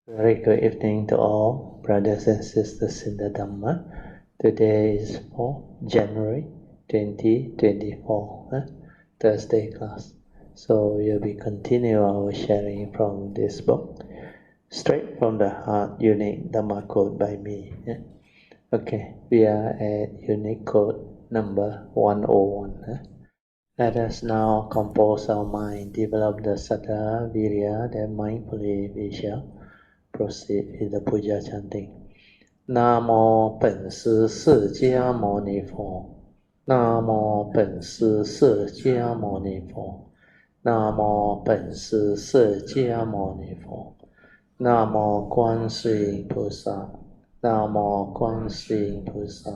Very good evening to all brothers and sisters in the Dhamma. Today is 4 January 2024, Thursday class. So we'll be continue our sharing from this book, Straight from the Heart, Unique Dhamma Code by me. Okay, we are at Unique Code number 101. Let us now compose our mind, develop the Saddha, Virya, then mindfully we shall proceed with the Puja chanting. Namo 本师释迦牟尼佛，南无本师释迦牟尼佛，南无本师释迦牟尼佛，南无观世音菩萨，南无观世音菩萨，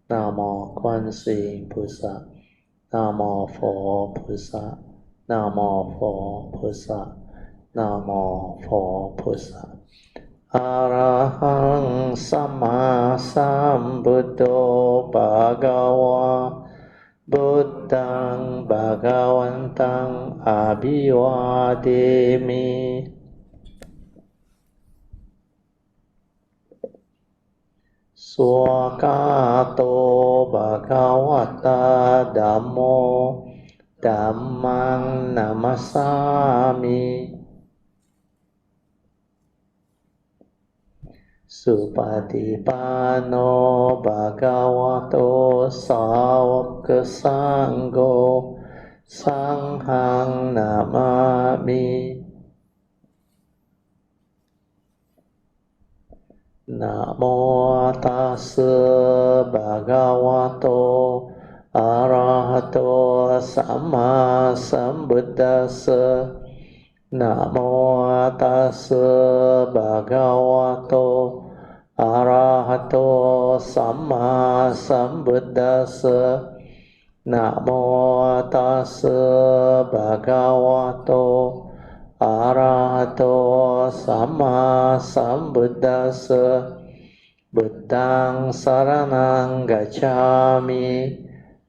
南无观世音菩萨，南无佛菩萨，南无佛菩萨，南无佛菩萨。อะระหังสัมมาสัมพุทโธภะคะวะพุทธังภะคะวันตังอะภิวาเทมิสวากาโตภะคะวะตาธัมโมธัมมังนัมมัสสามิสุปฏิปันโนภะคะวะโตสาวกสังโฆสังฆังนามามินะโมตัสสะภะคะวะโตอะระหะโตสัมมาสัมพุทธัสสะนะโมตัสสะภะคะวะโตอะระหะโตสัมมาสัมพุทธัสสะนะโมตัสสะภะคะวะโตอะระหะโตสัมมาสัมพุทธัสสะบุตตังสรณังกัจฉามิ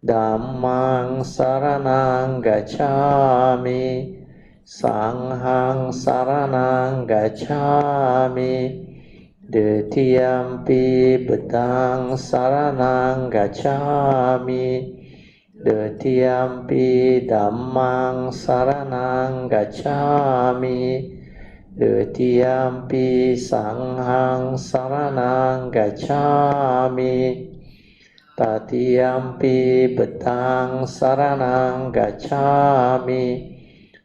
ธัมมังสรณังกัจฉามิสังฆังสรณังกัจฉามิDutiyampi Buddhang Saranang Gacchami Dutiyampi Dhammang Saranang Gacchami Dutiyampi Sanghang Saranang Gacchami Tatiyampi Buddhang Saranang Gacchami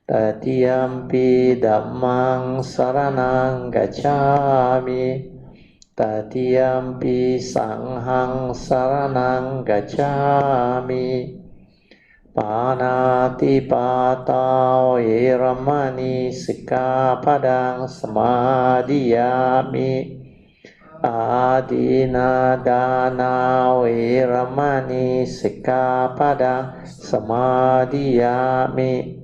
Tatiyampi Dhammang Saranang Gacchami Tatiyampi Sanghang Saranang Gacchami Panati Pata Veramani Sikkhapadang Samadhiyami Adina Dana Veramani Sikkhapadang Samadhiyami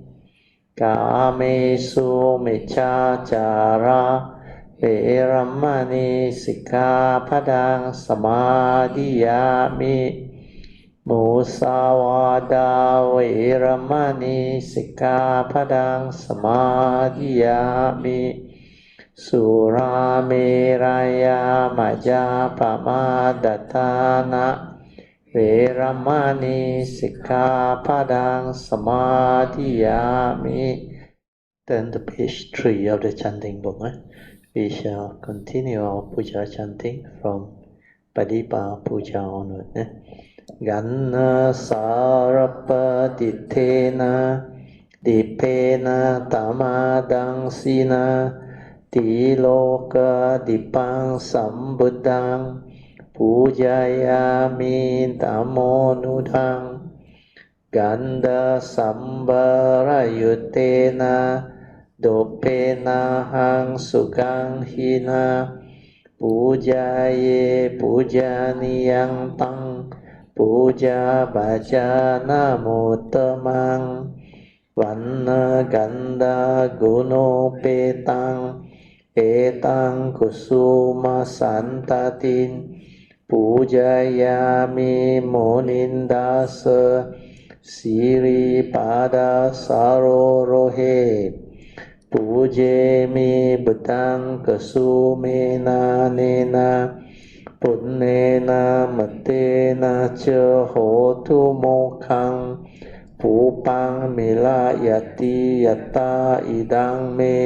Kamesu Miccācara Veramani Sikkhapadang Samadhiyami Musawada Veramani Sikkhapadang Samadhiyami Surameraya Majapamadatthana Veramani Sikkhapadang Samadhiyami. Turn to page 3 of the chanting book. We shall continue our Puja chanting from Padipa Puja onward. Ganna sarapatithena dipena tamadang sina tiloka dipang sambuddhang Pujayami Dhammonudang Ganda Sambarayutena Dopena Hang Sukang Hina Pujaye Pujaniyang Tang Puja Bhajana Muttamang Vanna Ganda Gunopetang Etang Kusuma Santatin Pujayami Monindasa Siri Pada Sarorohe Pujemi Bhutang Kasumena Nena Punnena Matena Cha Hotu Mokhang Pupang Milayati Yatta Idang Me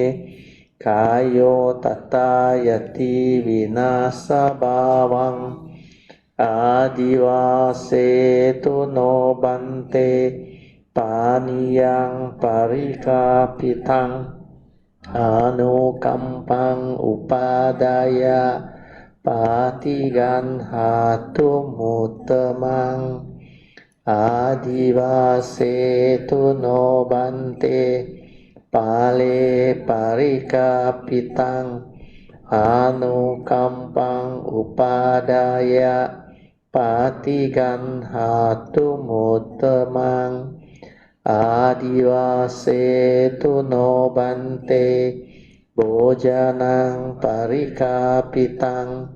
Kayo Tata Yati Vinasa Bhavang Adivase tu no bante paniyang parikapitang anukampang upadaya patigan hatum uttamang adivase tu no bante pale parikapitang anukampang upadaya patigan hatum uttamang adivase tu no bante bojanang parikapitang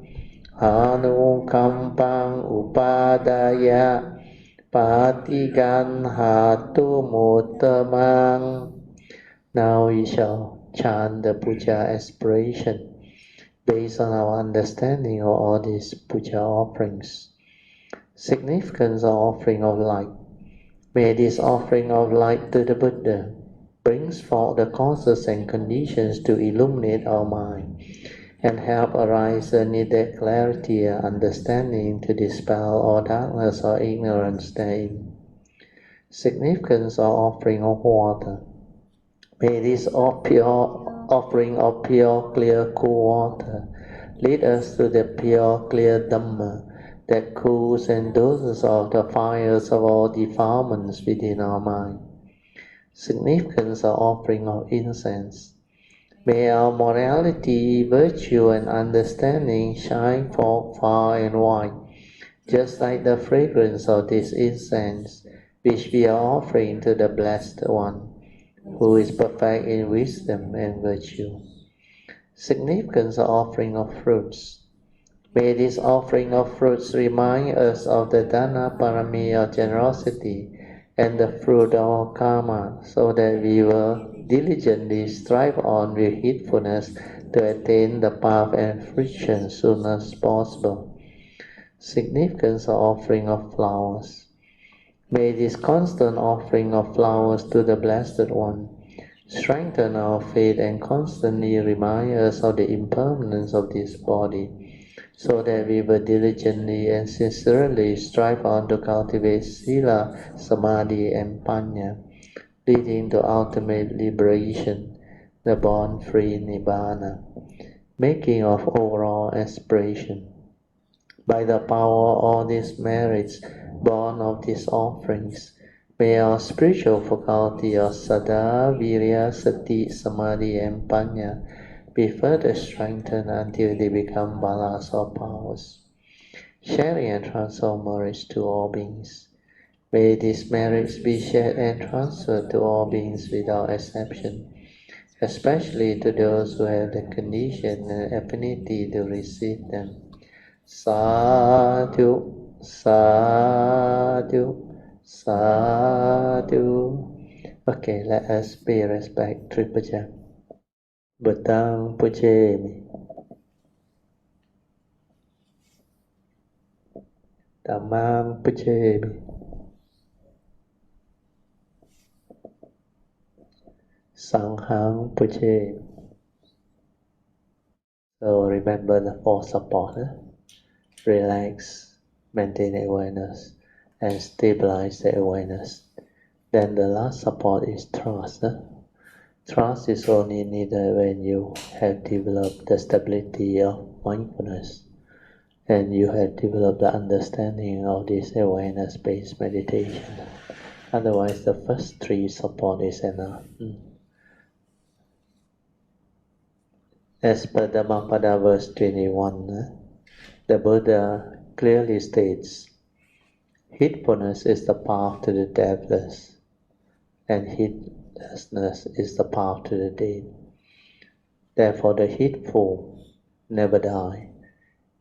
anukampang upadaya patigan hatum uttamang. Now we shall chant the Puja aspiration based on our understanding of all these Puja offerings. Significance of offering of light. May this offering of light to the Buddha brings forth the causes and conditions to illuminate our mind and help arise the needed clarity and understanding to dispel all darkness or ignorance therein. Significance of offering of water. May this offering of pure, clear, cool water lead us to the pure, clear Dhamma that cools and doses off the fires of all defilements within our mind. Significance of offering of incense. May our morality, virtue, and understanding shine forth far and wide, just like the fragrance of this incense, which we are offering to the Blessed One, who is perfect in wisdom and virtue. Significance of offering of fruits. May this offering of fruits remind us of the Dana Parami of generosity and the fruit of our karma, so that we will diligently strive on with heedfulness to attain the path and fruition as soon as possible. Significance of offering of flowers. May this constant offering of flowers to the Blessed One strengthen our faith and constantly remind us of the impermanence of this body, so that we will diligently and sincerely strive on to cultivate Sila, Samadhi, and Panya, leading to ultimate liberation, the born-free Nibbana. Making of overall aspiration. By the power of all these merits born of these offerings, may our spiritual faculty of Saddha, Virya, Sati, Samadhi, and Panya be further strengthened until they become balas or powers, sharing and transfer merits to all beings. May these merits be shared and transferred to all beings without exception, especially to those who have the condition and affinity to receive them. Sadhu, sadhu, sadhu. Okay, let us pay respect to Puja. Bhutang Pujemi. Dhammam Pujemi. Sanghang Pujemi. So remember the four support. Relax, maintain awareness, and stabilize the awareness. Then the last support is trust. Trust is only needed when you have developed the stability of mindfulness and you have developed the understanding of this awareness-based meditation. Otherwise, the first three support is enough. As per Dhammapada verse 21, the Buddha clearly states, heedfulness is the path to the deathless, and heedlessness is the path to the dead. Therefore the heedful never die,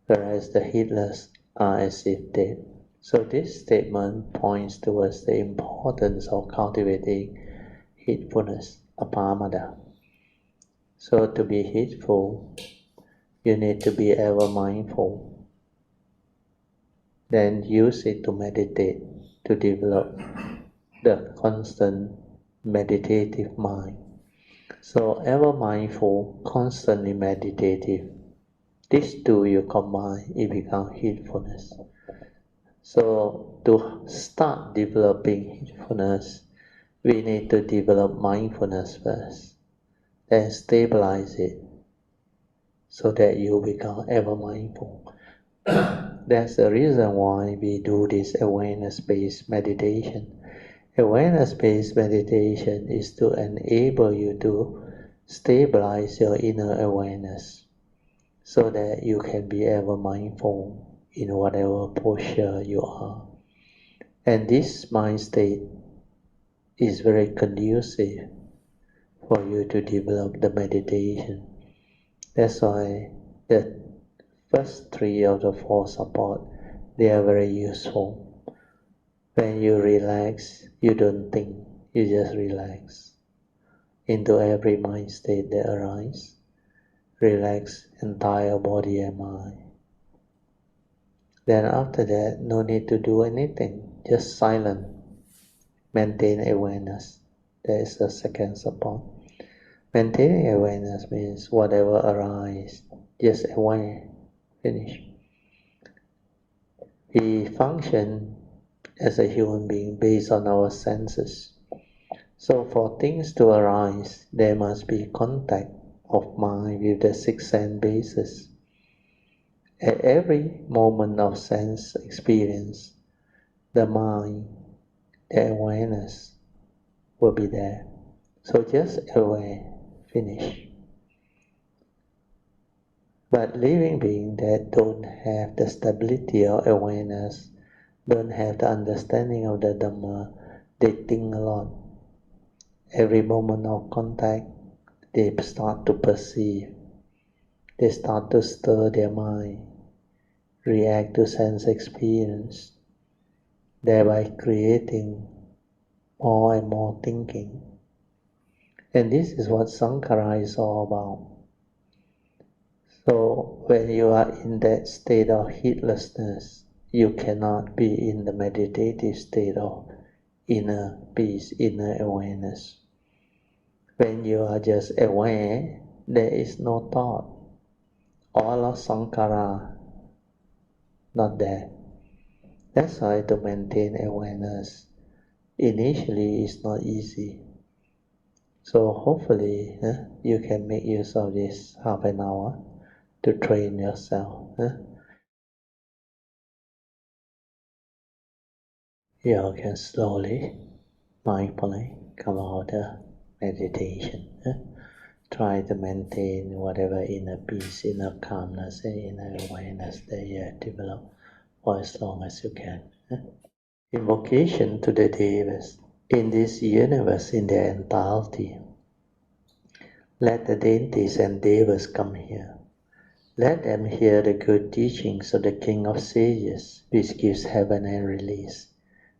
whereas the heedless are as if dead. So this statement points towards the importance of cultivating heedfulness, apamada. So to be heedful, you need to be ever mindful. Then use it to meditate, to develop the constant meditative mind. So ever mindful, constantly meditative. These two you combine, it becomes heedfulness. So to start developing heedfulness, we need to develop mindfulness first, then stabilize it so that you become ever mindful. That's the reason why we do this awareness-based meditation. Awareness-based meditation is to enable you to stabilize your inner awareness so that you can be ever mindful in whatever posture you are. And this mind state is very conducive for you to develop the meditation. That's why the first three of the four support, they are very useful. When you relax, you don't think, you just relax into every mind state that arises. Relax entire body and mind. Then after that, no need to do anything, just silent. Maintain awareness. That is the second support. Maintaining awareness means whatever arises, just aware, finish. We function as a human being based on our senses. So for things to arise, there must be contact of mind with the sixth sense basis. At every moment of sense experience, the mind, the awareness will be there. So just aware, finish. But living beings that don't have the stability of awareness, don't have the understanding of the Dhamma, they think a lot. Every moment of contact, they start to perceive. They start to stir their mind, react to sense experience, thereby creating more and more thinking. And this is what Sankhara is all about. So when you are in that state of heedlessness, you cannot be in the meditative state of inner peace, inner awareness. When you are just aware, there is no thought. All of Sankhara, not there. That's why to maintain awareness, initially is not easy. So hopefully you can make use of this half an hour to train yourself. You can slowly, mindfully come out of meditation. Try to maintain whatever inner peace, inner calmness, and inner awareness that you have developed for as long as you can. Invocation to the Devas. In this universe in their entirety, let the deities and Devas come here. Let them hear the good teachings of the King of Sages, which gives heaven and release,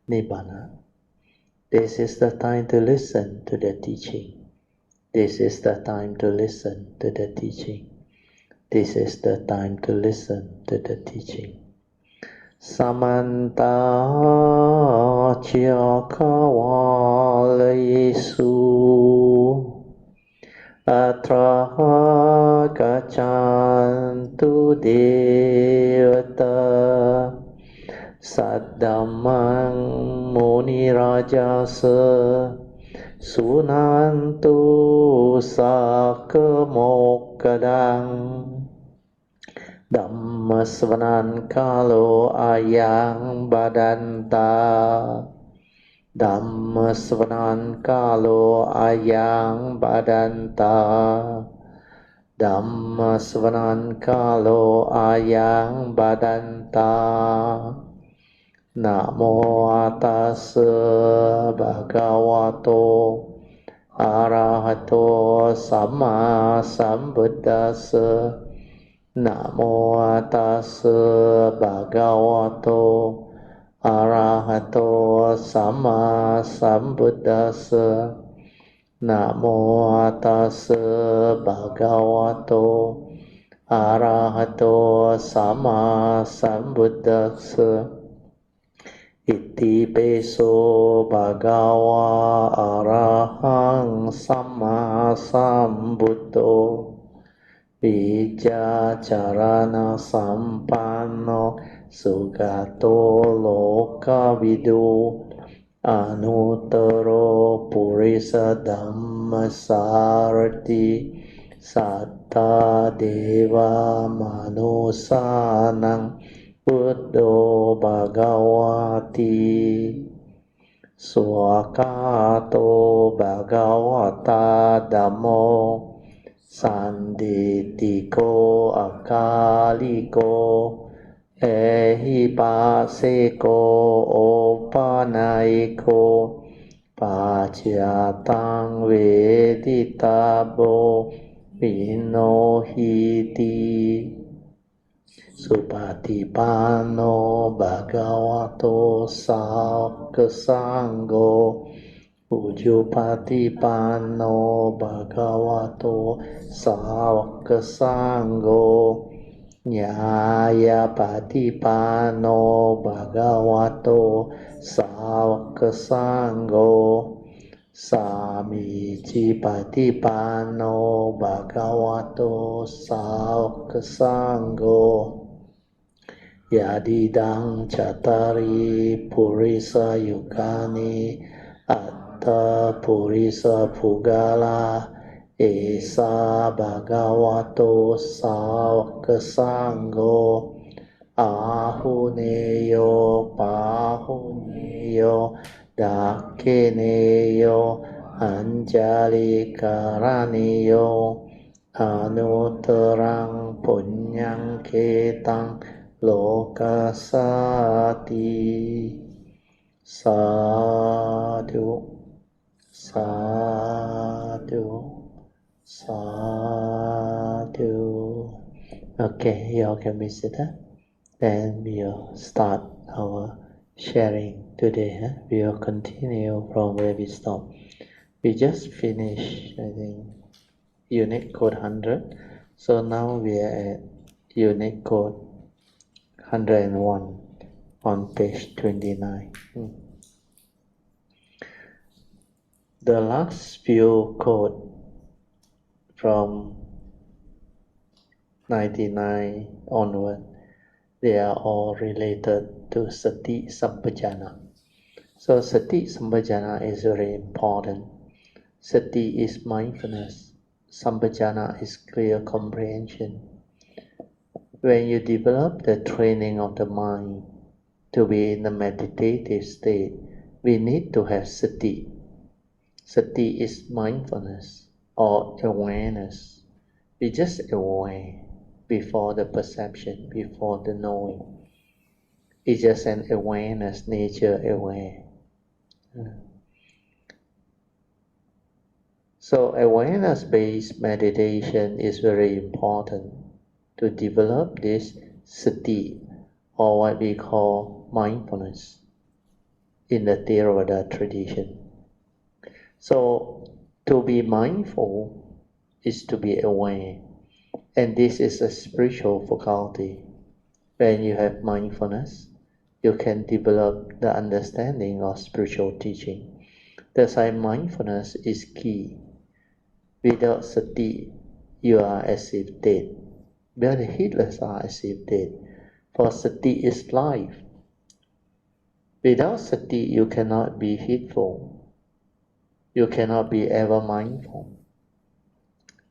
Nibbana. This is the time to listen to the teaching. This is the time to listen to the teaching. This is the time to listen to the teaching. Samanta Chakawalesu Atra Gachantu Devata Saddhamang Muni Rajasa Sunantu Sakamokadang Dhamma Svanan Kalo Ayang Badanta Dhamma Svanan Kalo Ayang Badanta Dhamma Svanan Kalo Ayang Badanta Namo Tassa Bhagavato Arahato Samma Sambuddhassa Namo Tassa Bhagavato Arahato Samma Sambuddhassa Namo tassa bhagavato arahato sama sambuddhassa Iti peso bhagava arahang sama sambuddho Vijja charana sampanno sugato lokavidu Anuttaro purisa dhamma sarati satta deva manusanang buddho bhagavati swakato bhagavata dhammo sanditiko akaliko Ehipaseko opanaiko pacyatang veditabo vinohiti supatipano bhagavato sangho Ujupatipano bhagavato sangho Nyaya patipano bhagavato sangho Samici patipano bhagavato sangho Yadidang catari purisa yukani atta purisa pugala Esa bhagavato sangho ahuneyo pahuneyo dakineyo anjali karaniyo anuttarang punyang ketang lokasati sadhu sadhu Sadhu. Okay, you all can be seated. Then we'll start our sharing today. We'll continue from where we stopped. We just finished, I think, unit code 100. So now we are at unit code 101 on page 29. The last few code from 99 onward, they are all related to Sati Sampajana. So Sati Sampajana is very important. Sati is mindfulness. Sampajana is clear comprehension. When you develop the training of the mind to be in a meditative state, we need to have Sati. Sati is mindfulness or awareness. We just aware before the perception, before the knowing. It's just an awareness, nature aware. So awareness-based meditation is very important to develop this sati, or what we call mindfulness in the Theravada tradition. So to be mindful is to be aware, and this is a spiritual faculty. When you have mindfulness, you can develop the understanding of spiritual teaching. That's why mindfulness is key. Without sati, you are as if dead. Where the heedless are as if dead. For sati is life. Without sati, you cannot be heedful. You cannot be ever mindful.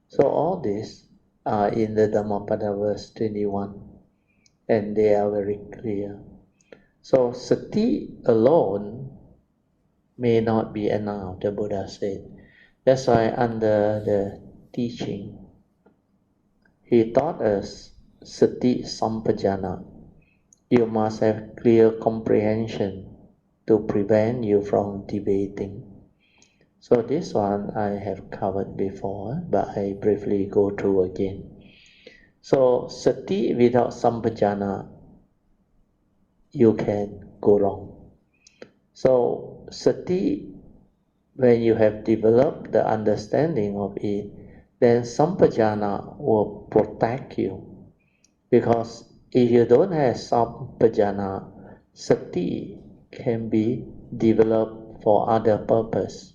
So all these are in the Dhammapada verse 21, and they are very clear. So sati alone may not be enough, the Buddha said. That's why under the teaching, he taught us sati sampajana. You must have clear comprehension to prevent you from debating. So this one I have covered before, but I briefly go through again. So sati without sampajana, you can go wrong. So sati when you have developed the understanding of it, then sampajana will protect you. Because if you don't have sampajana, sati can be developed for other purpose,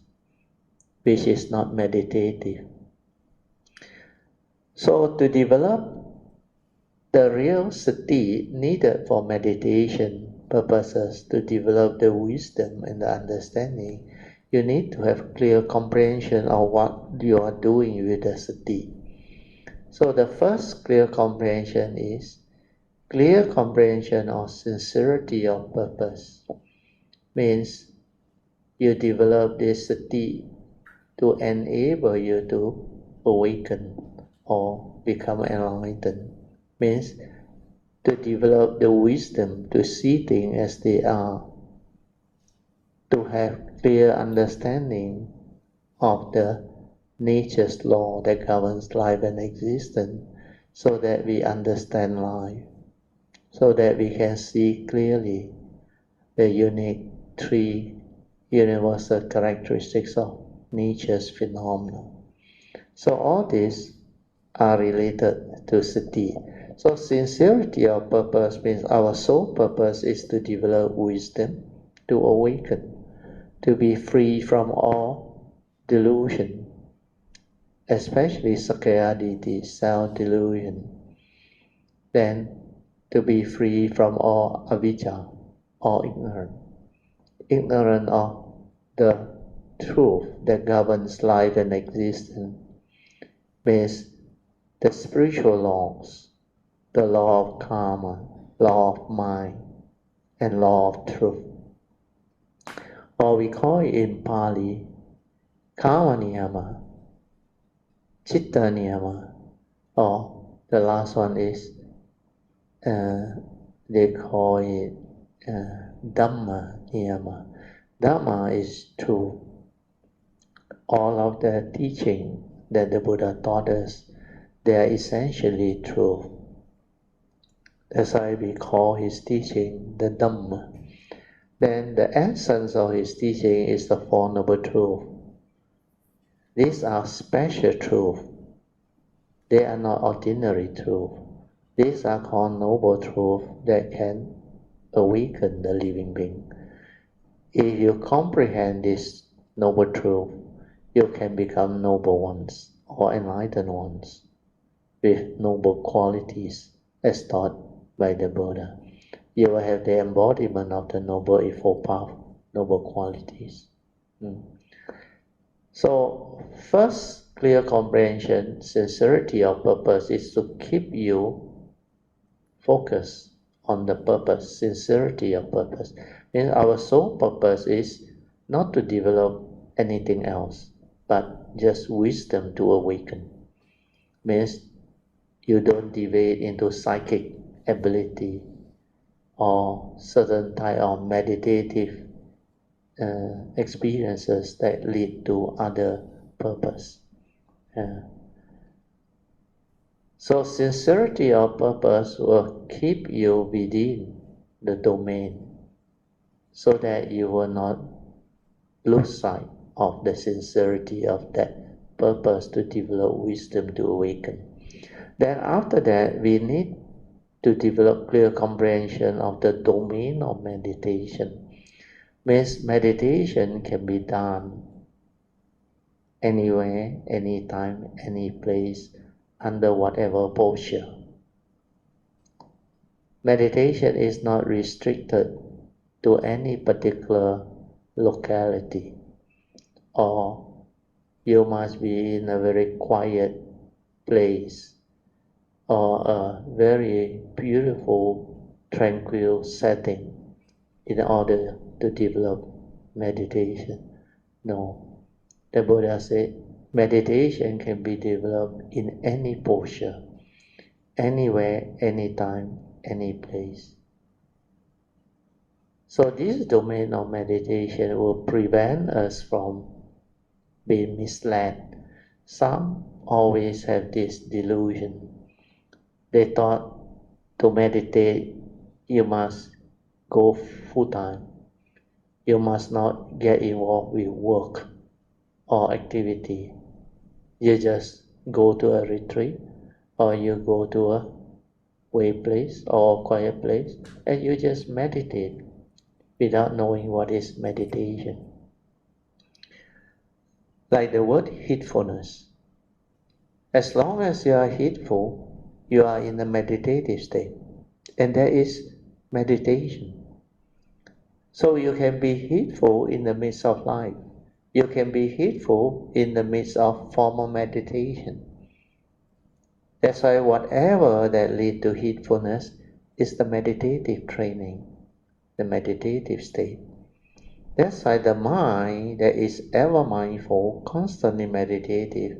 which is not meditative. So to develop the real sati needed for meditation purposes, to develop the wisdom and the understanding, you need to have clear comprehension of what you are doing with the sati. So the first clear comprehension is clear comprehension of sincerity of purpose. Means you develop this sati to enable you to awaken or become enlightened. Means to develop the wisdom to see things as they are, to have clear understanding of the nature's law that governs life and existence, so that we understand life, so that we can see clearly the unique three universal characteristics of nature's phenomena. So all these are related to sati. So sincerity of purpose means our sole purpose is to develop wisdom, to awaken, to be free from all delusion, especially sakayaditi, self-delusion. Then to be free from all avijja, all ignorant of the truth that governs life and existence, means the spiritual laws, the law of karma, law of mind, and law of truth. Or we call it in Pali, karma niyama, chitta niyama, or the last one is, they call it Dhamma niyama. Dhamma is truth. All of the teaching that the Buddha taught us, they are essentially truth. That's why we call his teaching the Dhamma. Then the essence of his teaching is the Four Noble Truths. These are special truths. They are not ordinary truths. These are called noble truths that can awaken the living being. If you comprehend this noble truth, you can become noble ones or enlightened ones with noble qualities as taught by the Buddha. You will have the embodiment of the Noble Eightfold Path, noble qualities. So, first clear comprehension, sincerity of purpose is to keep you focused on the purpose, sincerity of purpose. And our sole purpose is not to develop anything else, but just wisdom to awaken. Means you don't deviate into psychic ability or certain type of meditative experiences that lead to other purpose. So sincerity of purpose will keep you within the domain, so that you will not lose sight of the sincerity of that purpose to develop wisdom to awaken. Then after that, we need to develop clear comprehension of the domain of meditation. Means meditation can be done anywhere, anytime, any place, under whatever posture. Meditation is not restricted to any particular locality, or you must be in a very quiet place or a very beautiful, tranquil setting in order to develop meditation. No, the Buddha said meditation can be developed in any posture, anywhere, anytime, any place. So this domain of meditation will prevent us from being misled. Some always have this delusion. They thought to meditate you must go full time. You must not get involved with work. or activity. You just go to a retreat, or you go to a way place or a quiet place, and you just meditate without knowing what is meditation. Like the word heedfulness. As long as you are heedful, you are in a meditative state, and that is meditation. So you can be heedful in the midst of life. You can be heedful in the midst of formal meditation. That's why whatever that leads to heedfulness is the meditative training, the meditative state. That's why the mind that is ever mindful, constantly meditative,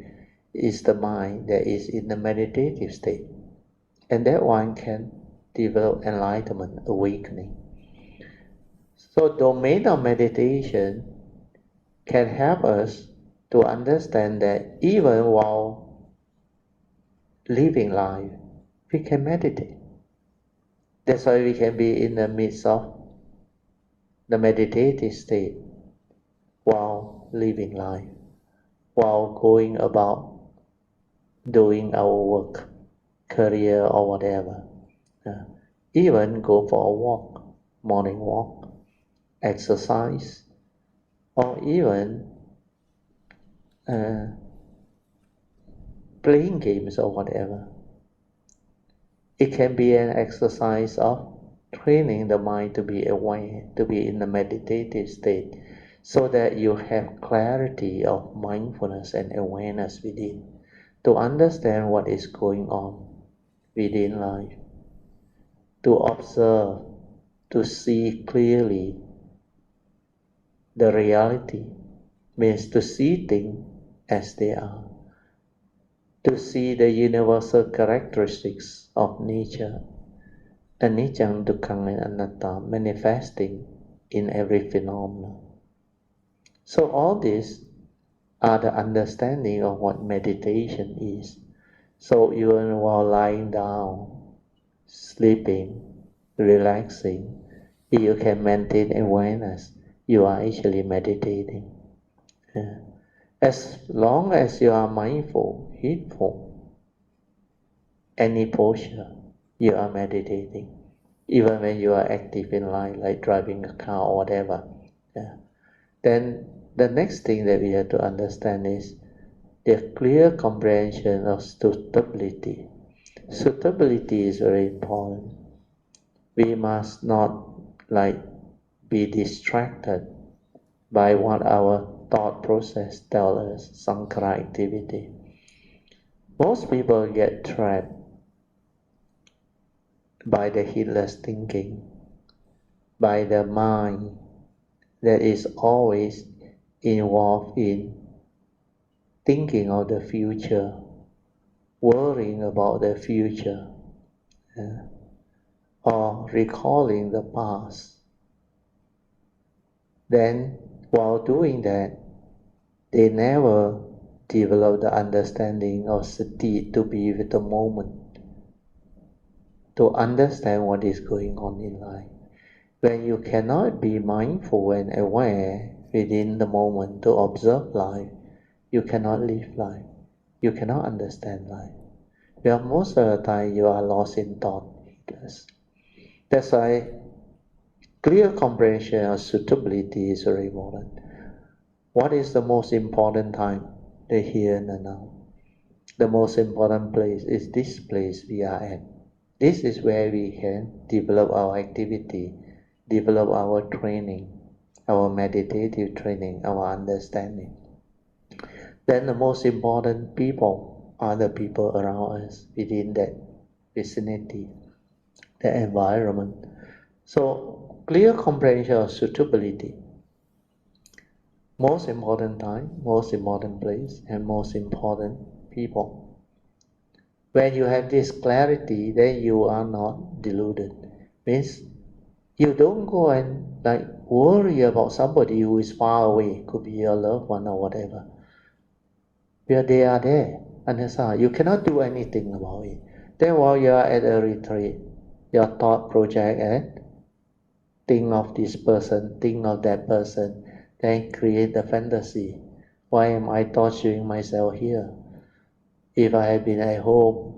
is the mind that is in the meditative state. And that one can develop enlightenment, awakening. So domain of meditation can help us to understand that even while living life, we can meditate. That's why we can be in the midst of the meditative state while living life, while going about doing our work, career or whatever. Even go for a walk, morning walk, exercise, or even playing games or whatever. It can be an exercise of training the mind to be aware, to be in the meditative state, so that you have clarity of mindfulness and awareness within, to understand what is going on within life, to observe, to see clearly the reality, means to see things as they are, to see the universal characteristics of nature, anicca, dukkha, and anatta, manifesting in every phenomenon. So all these are the understanding of what meditation is. So even while lying down, sleeping, relaxing, if you can maintain awareness, you are actually meditating. As long as you are mindful, heedful, any posture, you are meditating. Even when you are active in life, like driving a car or whatever. Then the next thing that we have to understand is the clear comprehension of suitability. Suitability is very important. We must not be distracted by what our thought process tells us, sankhara activity. Most people get trapped by the heedless thinking, by the mind that is always involved in thinking of the future, worrying about the future, or recalling the past. Then, while doing that, they never develop the understanding of sati, to be with the moment, to understand what is going on in life. When you cannot be mindful and aware within the moment to observe life, you cannot live life. You cannot understand life. Because most of the time you are lost in thought. That's why clear comprehension of suitability is very important. What is the most important time? The here and the now. The most important place is this place we are at. This is where we can develop our activity, develop our training, our meditative training, our understanding. Then the most important people are the people around us within that vicinity, the environment. So clear comprehension of suitability. Most important time, most important place, and most important people. When you have this clarity, then you are not deluded. Means you don't go and worry about somebody who is far away, could be your loved one or whatever. Where they are there, and you cannot do anything about it. Then while you are at a retreat, your thought project and think of this person, think of that person, then create the fantasy. Why am I torturing myself here? If I had been at home,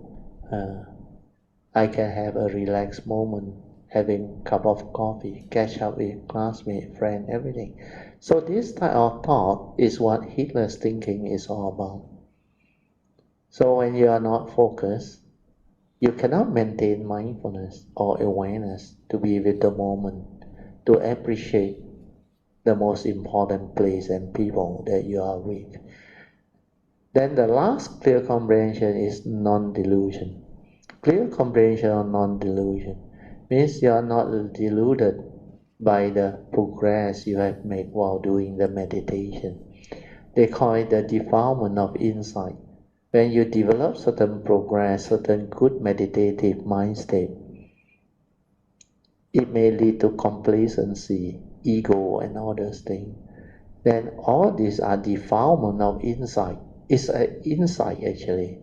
I can have a relaxed moment, having a cup of coffee, catch up with classmate, friend, everything. So this type of thought is what heedless thinking is all about. So when you are not focused, you cannot maintain mindfulness or awareness to be with the moment, to appreciate the most important place and people that you are with. Then the last clear comprehension is non-delusion. Clear comprehension or non-delusion means you are not deluded by the progress you have made while doing the meditation. They call it the defilement of insight. When you develop certain progress, certain good meditative mind state, it may lead to complacency, ego, and all those things. Then all these are defilement of insight. It's an insight actually.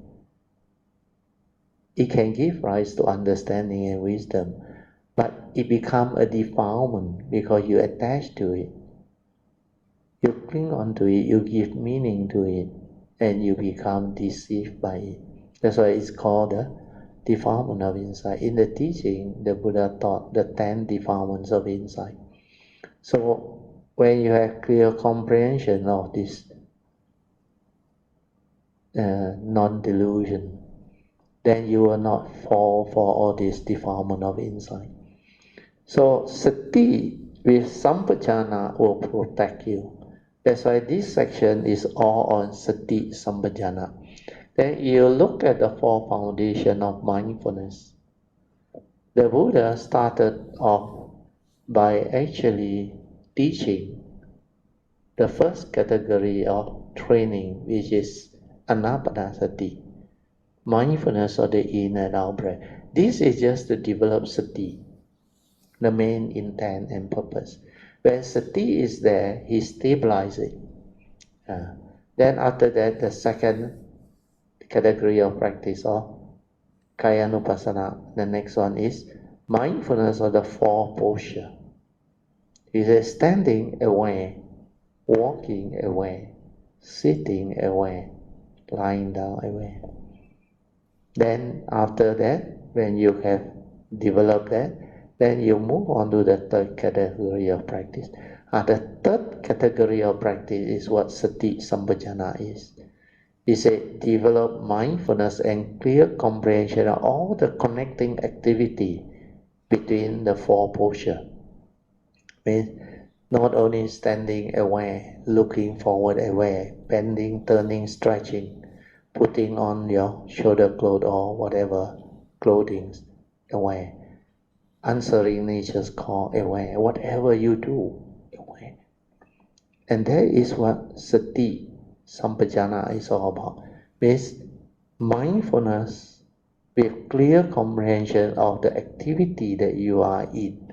It can give rise to understanding and wisdom, but it becomes a defilement because you attach to it. You cling on to it, you give meaning to it, and you become deceived by it. That's why it's called the defilement of insight. In the teaching, the Buddha taught the 10 defilements of insight. So when you have clear comprehension of this non-delusion, then you will not fall for all this defilement of insight. So sati with sampajana will protect you. That's why this section is all on sati sampajana. Then you look at the four foundations of mindfulness. The Buddha started off by actually teaching the first category of training, which is anapanasati, mindfulness of the in and out breath. This is just to develop sati, the main intent and purpose. When sati is there, he stabilizes it. Then after that, the second category of practice of kayanupassana, the next one is mindfulness of the four posture. He says standing aware, walking aware, sitting aware, lying down aware. Then after that, when you have developed that, then you move on to the third category of practice. The third category of practice is what sati sampajana is. He said develop mindfulness and clear comprehension of all the connecting activity between the four posture. Means not only standing aware, looking forward aware, bending, turning, stretching, putting on your shoulder cloth or whatever clothing aware, answering nature's call aware, whatever you do aware. And that is what sati sampajana is all about. Means mindfulness with clear comprehension of the activity that you are in.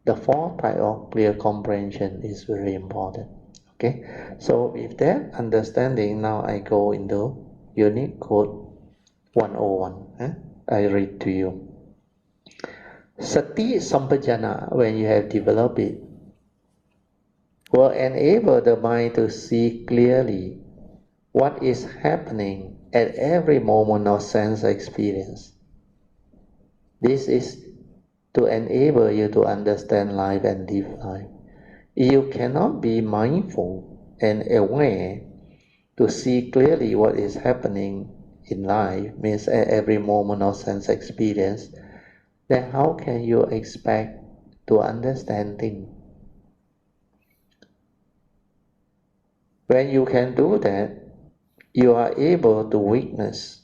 The fourth type of clear comprehension is very important. Okay, so with that understanding, now I go into Unit Code 101. I read to you. Sati sampajana, when you have developed it, will enable the mind to see clearly what is happening at every moment of sense experience. This is to enable you to understand life and live life. You cannot be mindful and aware to see clearly what is happening in life, means at every moment of sense experience, then how can you expect to understand things? When you can do that, you are able to witness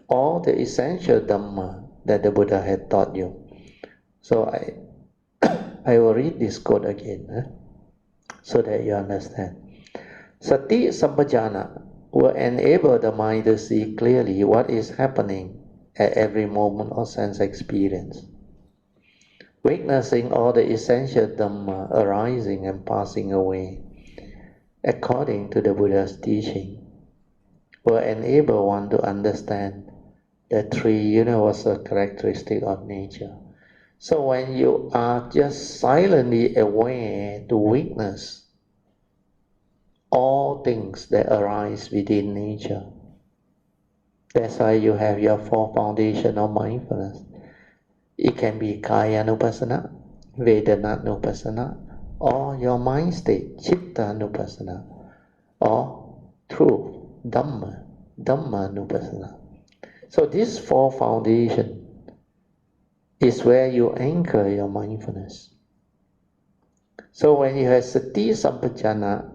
all the essential Dhamma that the Buddha had taught you. So I will read this quote again so that you understand. Sati sampajana will enable the mind to see clearly what is happening at every moment of sense experience. Witnessing all the essential Dhamma arising and passing away, according to the Buddha's teaching, will enable one to understand the three universal characteristics of nature. So when you are just silently aware to witness all things that arise within nature. That's why you have your four foundation of mindfulness. It can be Kaya-nupassana, Vedana-nupassana, or your mind state, Chitta-nupassana, or truth, Dhamma, Dhamma-nupassana. So this four foundation is where you anchor your mindfulness. So when you have Sati Sampajana,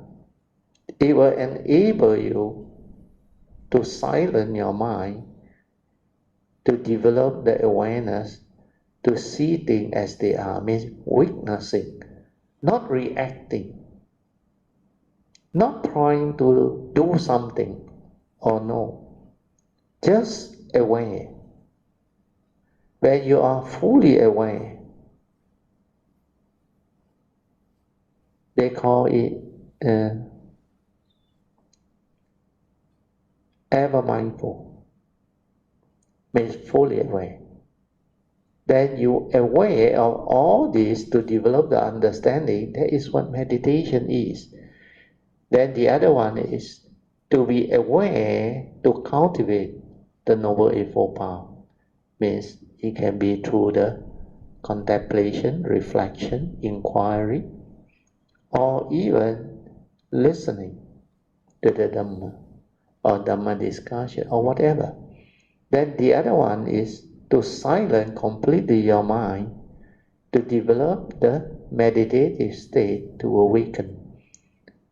it will enable you to silence your mind, to develop the awareness, to see things as they are, means witnessing, not reacting, not trying to do something or no, just aware. When you are fully aware, they call it ever mindful, means fully aware. Then you aware of all this to develop the understanding. That is what meditation is. Then the other one is to be aware, to cultivate the Noble Eightfold Path. Means it can be through the contemplation, reflection, inquiry, or even listening to the Dhamma or Dhamma discussion or whatever. Then the other one is to silence completely your mind, to develop the meditative state to awaken,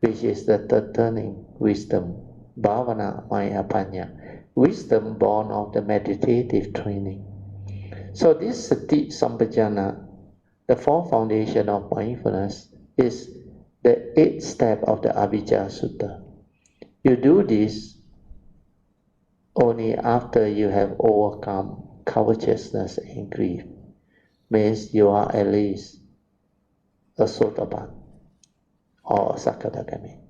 which is the third turning, wisdom, bhavana, maya, panya, wisdom born of the meditative training. So this Sati Sampajana, the fourth foundation of mindfulness, is the eighth step of the Avijja Sutta. You do this only after you have overcome covetousness and grief. Means you are at least a Sotapan or a Sakadagami.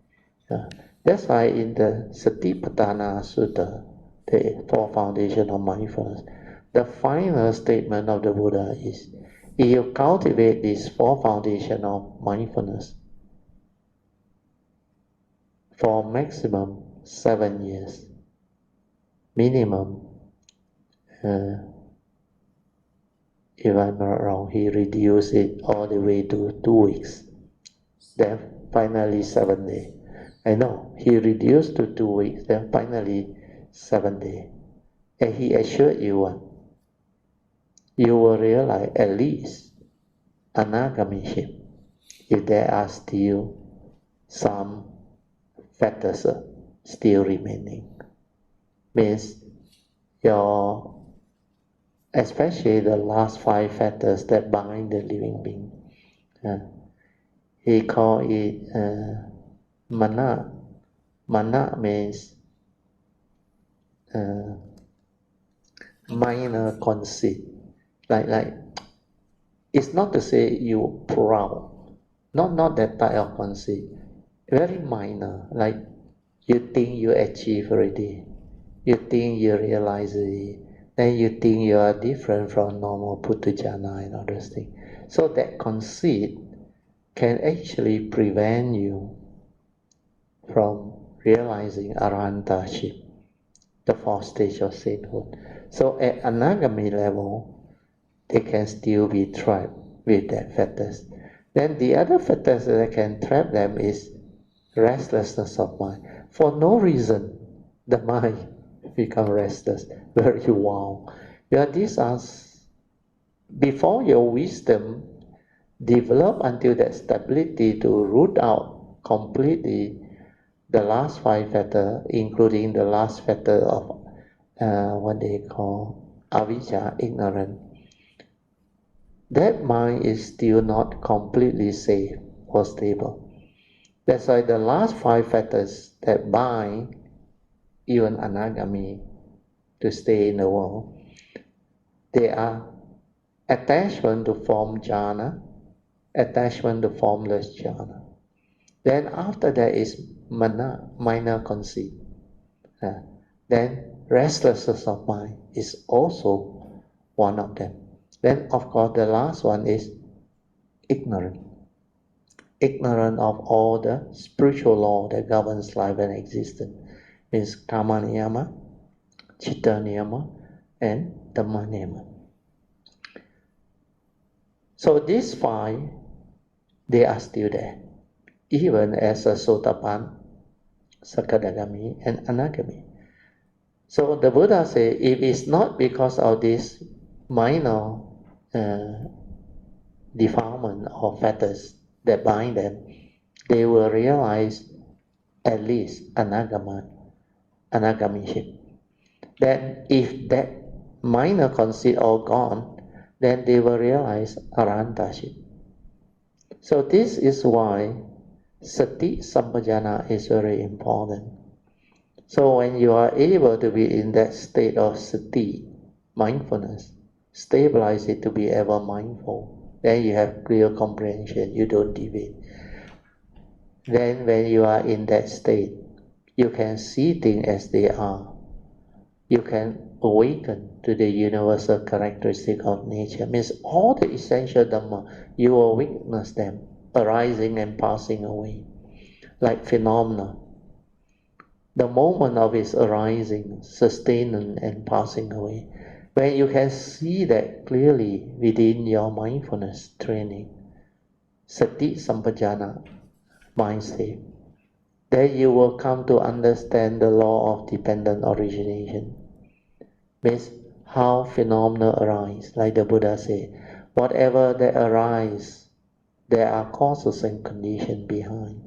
That's why in the Satipatthana Sutta, the fourth foundation of mindfulness, the final statement of the Buddha is, if you cultivate this four foundation of mindfulness for maximum 7 years, minimum, if I'm not wrong, he reduced it all the way to 2 weeks. Then finally 7 days. I know, he reduced to 2 weeks, then finally 7 days. And he assured you one, you will realize at least anagamiship, if there are still some fetters still remaining. Means your, especially the last 5 fetters that bind the living being. He called it mana. Mana means minor conceit. Like it's not to say you proud, not that type of conceit. Very minor, like you think you achieve already, you think you realize it, then you think you are different from normal Puthujjana and all those things. So that conceit can actually prevent you from realizing Arahantaship, the fourth stage of sainthood. So at anagami level, they can still be trapped with that fetters. Then the other fetters that can trap them is restlessness of mind. For no reason, the mind become restless, very wild. Yeah, these are, before your wisdom develop until that stability to root out completely the last 5 fetters, including the last fetter of what they call avijja, ignorance. That mind is still not completely safe or stable. That's why the last 5 fetters that bind even anagami to stay in the world, they are attachment to form jhana, attachment to formless jhana. Then after that is mana, minor conceit. Then restlessness of mind is also one of them. Then of course the last one is ignorance. ignorant of all the spiritual law that governs life and existence, means karma niyama, chitta niyama, and dhamma niyama. So these five, they are still there, even as a Sotapan, Sakadagami, and Anagami. So the Buddha said, if it's not because of this minor defilement or fetters that bind them, they will realize at least anagamiship. Then if that minor conceit all gone, then they will realize arahantaship. So this is why sati sampajana is very important. So when you are able to be in that state of sati, mindfulness, stabilize it to be ever mindful, then you have clear comprehension, you don't deviate. Then when you are in that state, you can see things as they are. You can awaken to the universal characteristic of nature. Means all the essential Dhamma, you will witness them arising and passing away, like phenomena. The moment of its arising, sustaining and passing away, when you can see that clearly within your mindfulness training, sati sampajana, mind state, then you will come to understand the law of dependent origination. Means how phenomena arise, like the Buddha said, whatever that arise, there are causes and conditions behind.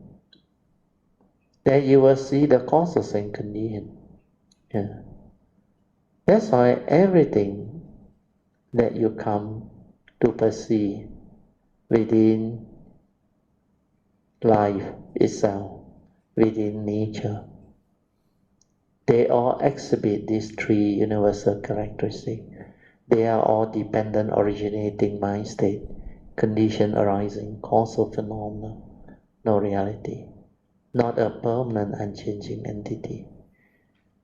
Then you will see the causes and conditions. Yeah. That's why everything that you come to perceive within life itself, within nature, they all exhibit these three universal characteristics. They are all dependent originating mind state, condition arising, causal phenomena, no reality, not a permanent unchanging entity.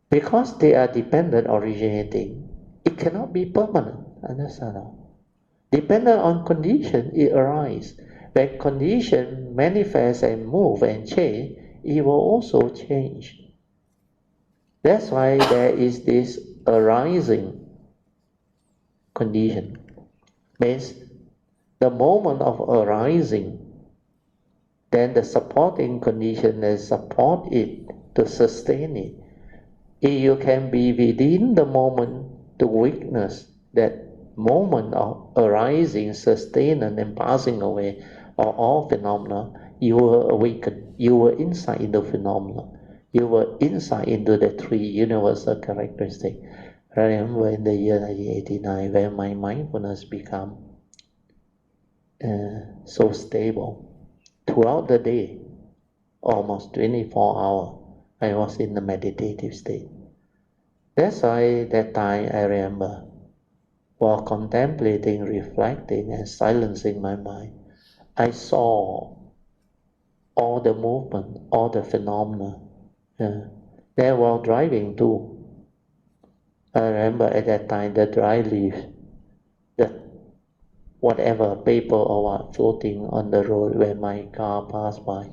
Because they are dependent originating, it cannot be permanent, understand? Dependent on condition, it arises. When condition manifests and move and change, it will also change. That's why there is this arising condition. Means the moment of arising, then the supporting condition that support it to sustain it. If you can be within the moment to witness that moment of arising, sustaining and passing away of all phenomena, you will awaken, you will insight into phenomena, you will insight into the three universal characteristics. I remember in the year 1989 when my mindfulness became so stable. Throughout the day, almost 24 hours, I was in the meditative state. That's why that time I remember, while contemplating, reflecting and silencing my mind, I saw all the movement, all the phenomena. Then while driving too, I remember at that time the dry leaf, the whatever paper or what floating on the road when my car passed by,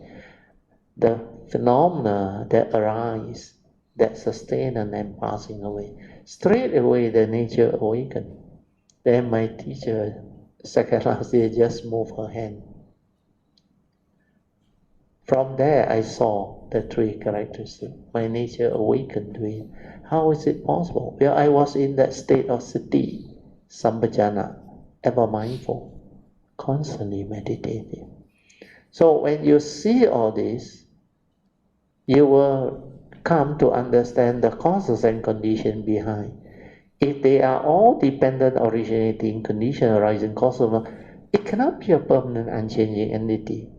the phenomena that arise, that sustain and then passing away. Straight away the nature awakened. Then my teacher, second last year, just moved her hand. From there I saw the three characteristics. My nature awakened to it. How is it possible? Well, I was in that state of sati, sampajana, ever mindful, constantly meditative. So when you see all this, you will come to understand the causes and conditions behind. If they are all dependent originating condition arising causal, it cannot be a permanent unchanging entity.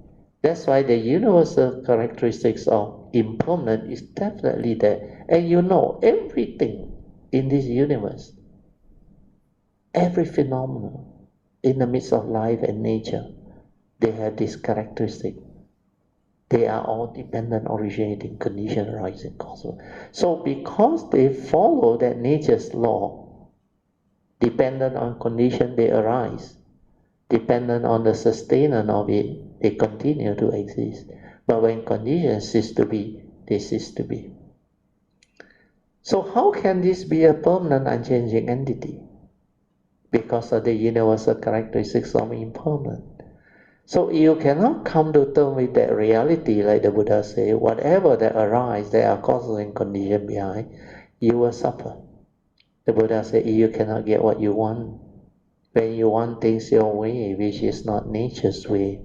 That's why the universal characteristics of impermanent is definitely there. And you know everything in this universe, every phenomenon in the midst of life and nature, they have this characteristic. They are all dependent originating condition arising causal. So because they follow that nature's law, dependent on condition they arise, dependent on the sustainer of it, they continue to exist. But when conditions cease to be, they cease to be. So how can this be a permanent, unchanging entity? Because of the universal characteristics of impermanence. So you cannot come to terms with that reality, like the Buddha said, whatever that arises, there are causes and conditions behind, you will suffer. The Buddha said, you cannot get what you want. When you want things your way, which is not nature's way,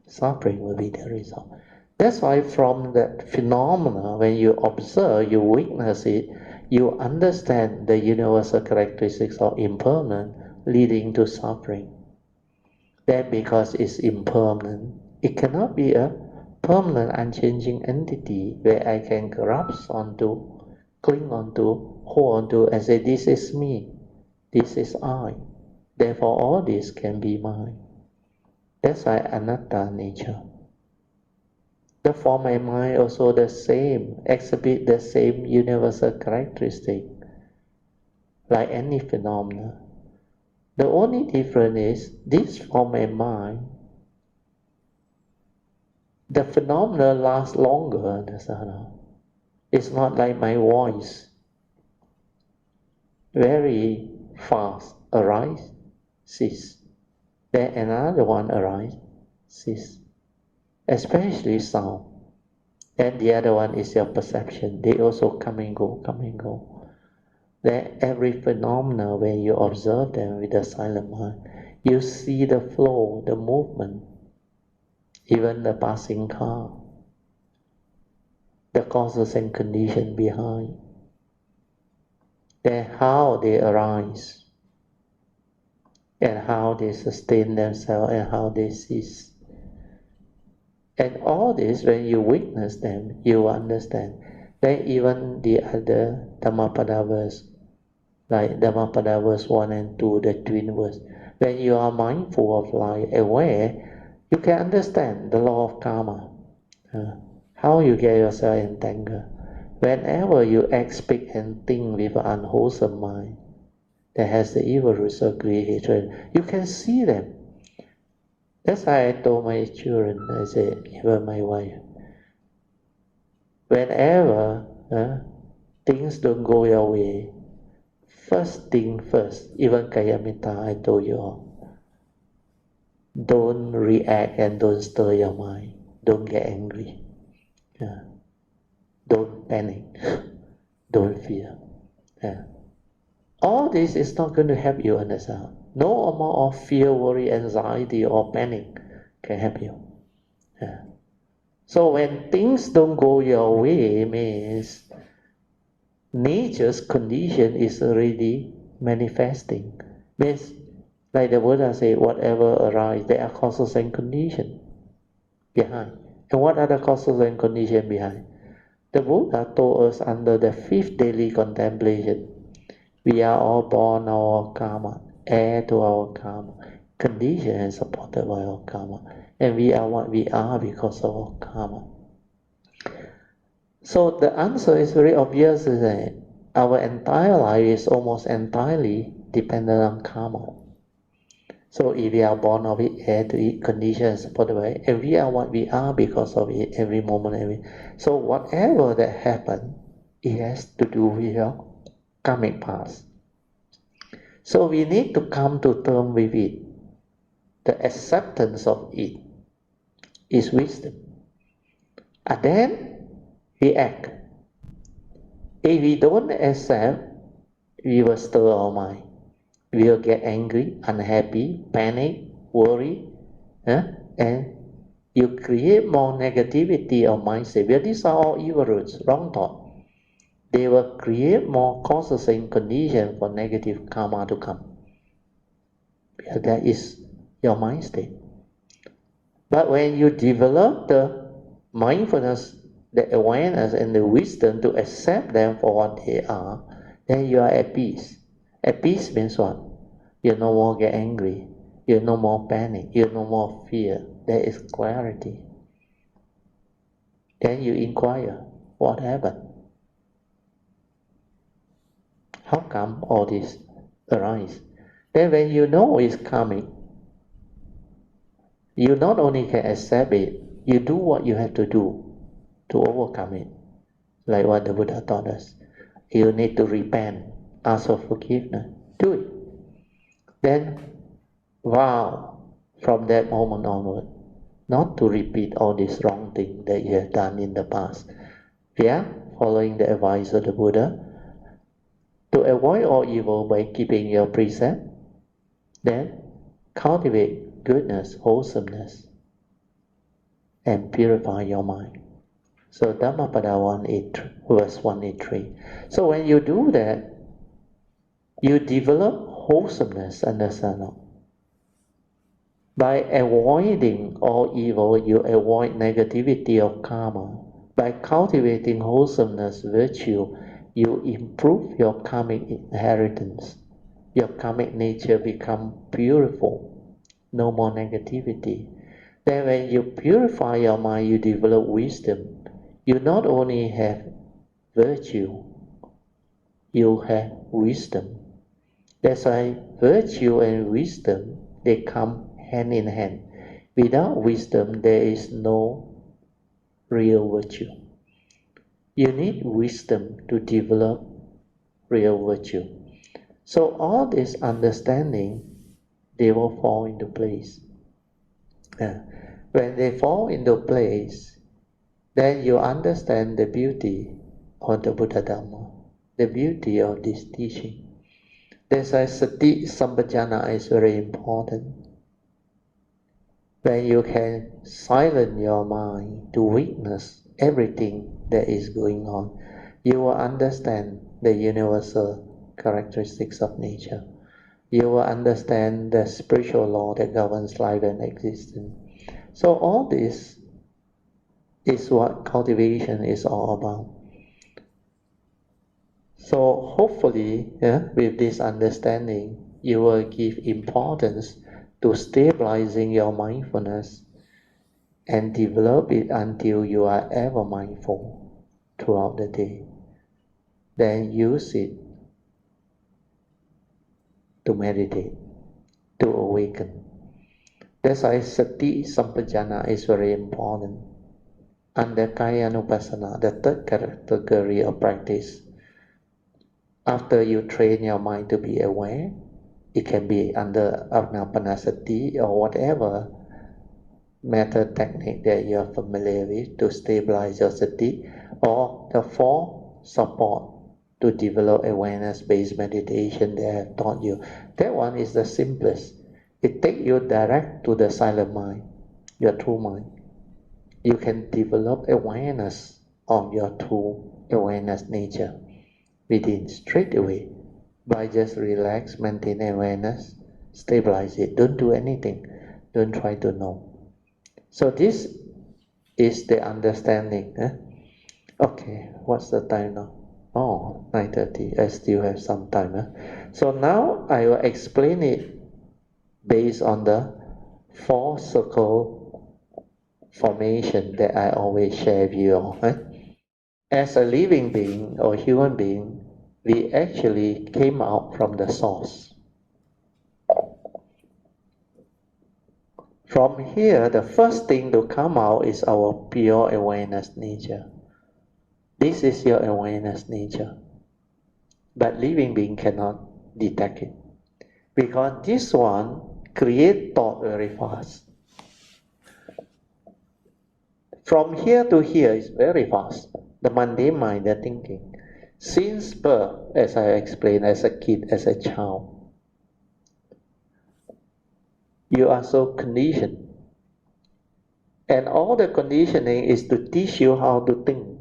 suffering will be the result. That's why from that phenomena, when you observe, you witness it, you understand the universal characteristics of impermanence leading to suffering. That because it's impermanent, it cannot be a permanent, unchanging entity where I can grasp onto, cling onto, hold onto, and say, this is me, this is I. Therefore, all this can be mine. That's why anatta nature. The form and mind also the same, exhibit the same universal characteristic, like any phenomena. The only difference is this form and mind, the phenomena lasts longer. It's not like my voice, very fast, arise, cease. Then another one arise, cease. Especially sound. And the other one is your perception. They also come and go, come and go. Then every phenomena, when you observe them with a silent mind, you see the flow, the movement, even the passing car, the causes and conditions behind. Then how they arise, and how they sustain themselves, and how they cease. And all this, when you witness them, you understand. Then even the other Dhammapada verse, like Dhammapada verse 1 and 2, the twin verse, when you are mindful of life, aware, you can understand the law of karma. How you get yourself entangled. Whenever you act, speak and think with an unwholesome mind that has the evil roots of greed, hatred, you can see them. That's why I told my children, I said, even my wife, whenever things don't go your way, first thing first, even Kayamita, I told you all, don't react and don't stir your mind. Don't get angry. Don't panic. Don't fear. All this is not going to help you understand. No amount of fear, worry, anxiety, or panic can help you. So when things don't go your way, means nature's condition is already manifesting. Means, like the Buddha said, whatever arises, there are causes and conditions behind. And what are the causes and conditions behind? The Buddha told us under the fifth daily contemplation, we are all born our karma, heir to our karma, conditioned and supported by our karma. And we are what we are because of our karma. So the answer is very obvious, isn't it? Our entire life is almost entirely dependent on karma. So if we are born of it, heir to it, conditioned and supported by it, and we are what we are because of it every moment. So whatever that happens, it has to do with your karmic past. So we need to come to terms with it. The acceptance of it is wisdom. And then we act. If we don't accept, we will stir our mind. We will get angry, unhappy, panic, worry, and you create more negativity of mindset. Well, these are all evil roots, wrong thought. They will create more causes and conditions for negative karma to come. Because that is your mind state. But when you develop the mindfulness, the awareness and the wisdom to accept them for what they are, then you are at peace. At peace means what? You no more get angry. You no more panic. You no more fear. There is clarity. Then you inquire, what happened? How come all this arise? Then when you know it's coming, you not only can accept it, you do what you have to do to overcome it. Like what the Buddha taught us. You need to repent, ask for forgiveness, do it. Then vow from that moment onward not to repeat all these wrong things that you have done in the past. Yeah, following the advice of the Buddha, to avoid all evil by keeping your precept, then cultivate goodness, wholesomeness, and purify your mind. So Dhammapada 183, verse 183. So when you do that, you develop wholesomeness, understand? By avoiding all evil, you avoid negativity of karma. By cultivating wholesomeness, virtue, you improve your karmic inheritance. Your karmic nature becomes beautiful, no more negativity. Then when you purify your mind, you develop wisdom. You not only have virtue, you have wisdom. That's why virtue and wisdom, they come hand in hand. Without wisdom, there is no real virtue. You need wisdom to develop real virtue. So all this understanding, they will fall into place. When they fall into place, then you understand the beauty of the Buddha Dhamma, the beauty of this teaching. That's why sati sampajana is very important. When you can silence your mind to witness everything that is going on, you will understand the universal characteristics of nature. You will understand the spiritual law that governs life and existence. So all this is what cultivation is all about. So hopefully, with this understanding, you will give importance to stabilizing your mindfulness and develop it until you are ever mindful throughout the day. Then use it to meditate, to awaken. That's why sati sampajana is very important. Under kaya anupassana, the third category of practice, after you train your mind to be aware, it can be under anapanasati or whatever method technique that you are familiar with to stabilize your sati, or the four support to develop awareness-based meditation that I have taught you. That one is the simplest. It takes you direct to the silent mind, your true mind. You can develop awareness of your true awareness nature within straight away by just relax, maintain awareness, stabilize it. Don't do anything. Don't try to know. So this is the understanding. Okay, what's the time now? Oh, 9:30. I still have some time. So now I will explain it based on the four circle formation that I always share with you all. As a living being or human being, we actually came out from the source. From here, the first thing to come out is our pure awareness nature. This is your awareness nature. But living being cannot detect it. Because this one creates thought very fast. From here to here is very fast. The mundane mind, the thinking. Since birth, as I explained, as a kid, as a child, you are so conditioned. And all the conditioning is to teach you how to think.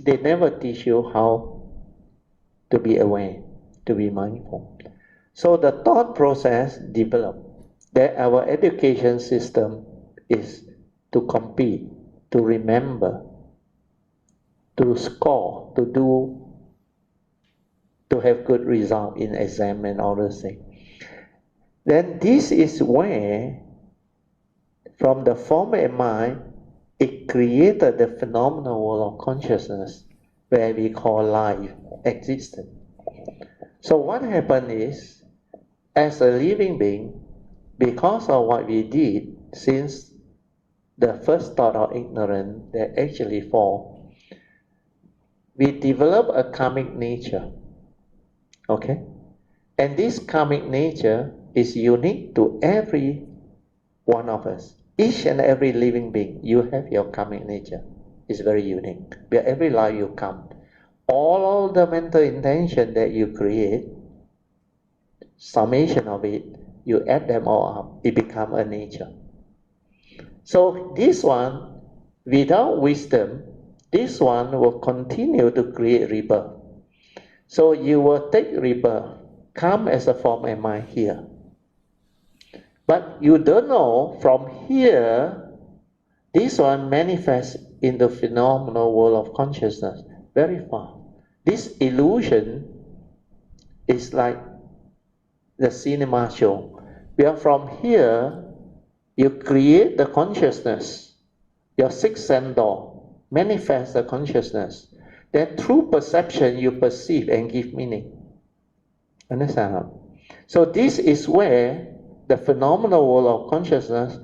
They never teach you how to be aware, to be mindful. So the thought process developed that our education system is to compete, to remember, to score, to have good result in exam and all those things. Then this is where, from the form of mind, it created the phenomenal world of consciousness where we call life, existence. So what happened is, as a living being, because of what we did, since the first thought of ignorance that actually fall, we develop a karmic nature. Okay? And this karmic nature is unique to every one of us. Each and every living being, you have your karmic nature. It's very unique. Where every life you come, all the mental intention that you create, summation of it, you add them all up, it becomes a nature. So this one, without wisdom, this one will continue to create rebirth. So you will take rebirth, come as a form and mind here. But you don't know from here, this one manifests in the phenomenal world of consciousness very far. This illusion is like the cinema show. Where from here, you create the consciousness, your sixth sense door, manifest the consciousness. Then through perception, you perceive and give meaning. Understand? So this is where the phenomenal world of consciousness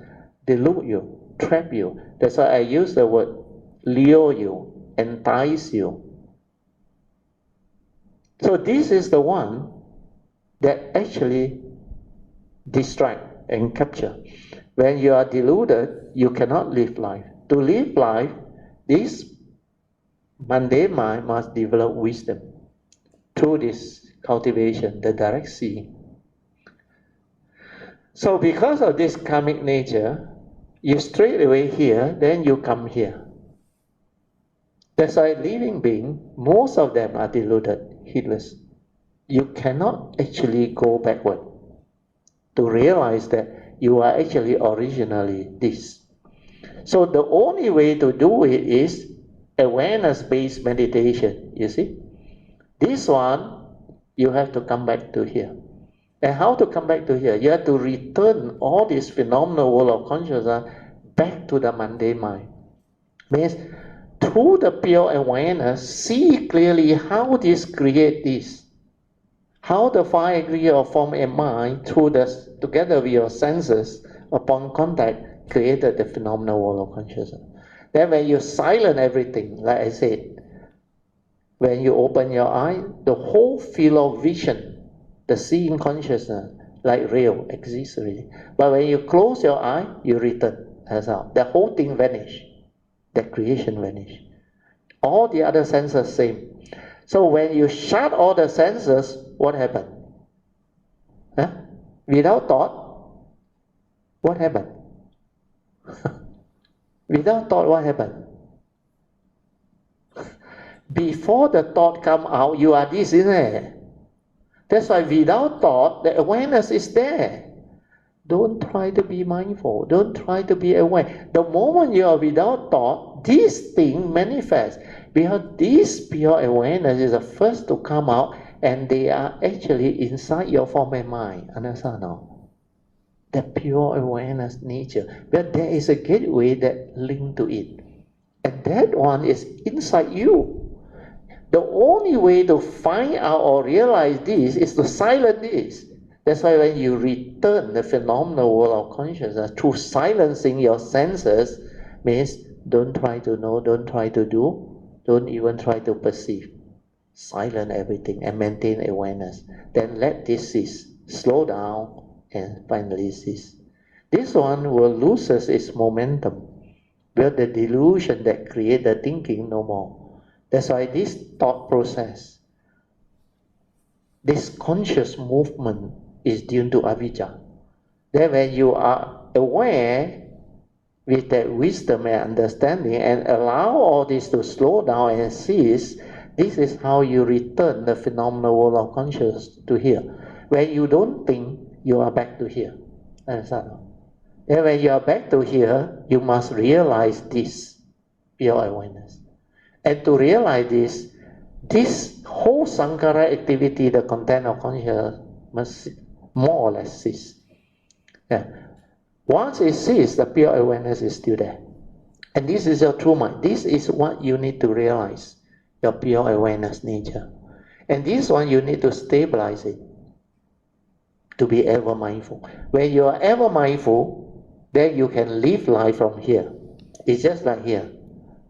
delude you, trap you. That's why I use the word lure you, entice you. So this is the one that actually distract and capture. When you are deluded, you cannot live life. To live life, this mundane mind must develop wisdom through this cultivation, the direct seeing. So because of this karmic nature, you straight away here, then you come here. That's why living beings, most of them are deluded, heedless. You cannot actually go backward to realize that you are actually originally this. So the only way to do it is awareness-based meditation, you see. This one, you have to come back to here. And how to come back to here? You have to return all this phenomenal world of consciousness back to the mundane mind. Means through the pure awareness, see clearly how this creates this. How the five aggregate of form and mind, through the, together with your senses, upon contact, created the phenomenal world of consciousness. Then when you silence everything, like I said, when you open your eye, the whole field of vision, the seeing consciousness, like real, exists already. But when you close your eye, you return. That's how. The whole thing vanish. The creation vanish. All the other senses same. So when you shut all the senses, what happened? Huh? Without thought, what happened? Without thought, what happened? Before the thought come out, you are this, isn't it? That's why without thought, the awareness is there. Don't try to be mindful. Don't try to be aware. The moment you are without thought, this thing manifests. Because this pure awareness is the first to come out, and they are actually inside your form and mind. Understand now? The pure awareness nature. But there is a gateway that link to it. And that one is inside you. The only way to find out or realize this is to silence this. That's why when you return the phenomenal world of consciousness through silencing your senses, means don't try to know, don't try to do, don't even try to perceive. Silence everything and maintain awareness. Then let this cease, slow down, and finally cease. This one will lose its momentum, where the delusion that creates the thinking no more. That's why this thought process, this conscious movement is due to avijja. Then when you are aware with that wisdom and understanding and allow all this to slow down and cease, this is how you return the phenomenal world of consciousness to here. When you don't think, you are back to here. Understand? And when you are back to here, you must realize this pure awareness. And to realize this whole sankhara activity, the content of consciousness, must more or less cease. Yeah. Once it ceases, the pure awareness is still there. And this is your true mind. This is what you need to realize, your pure awareness nature. And this one, you need to stabilize it. to be ever mindful. When you are ever mindful, then you can live life from here. It's just like here.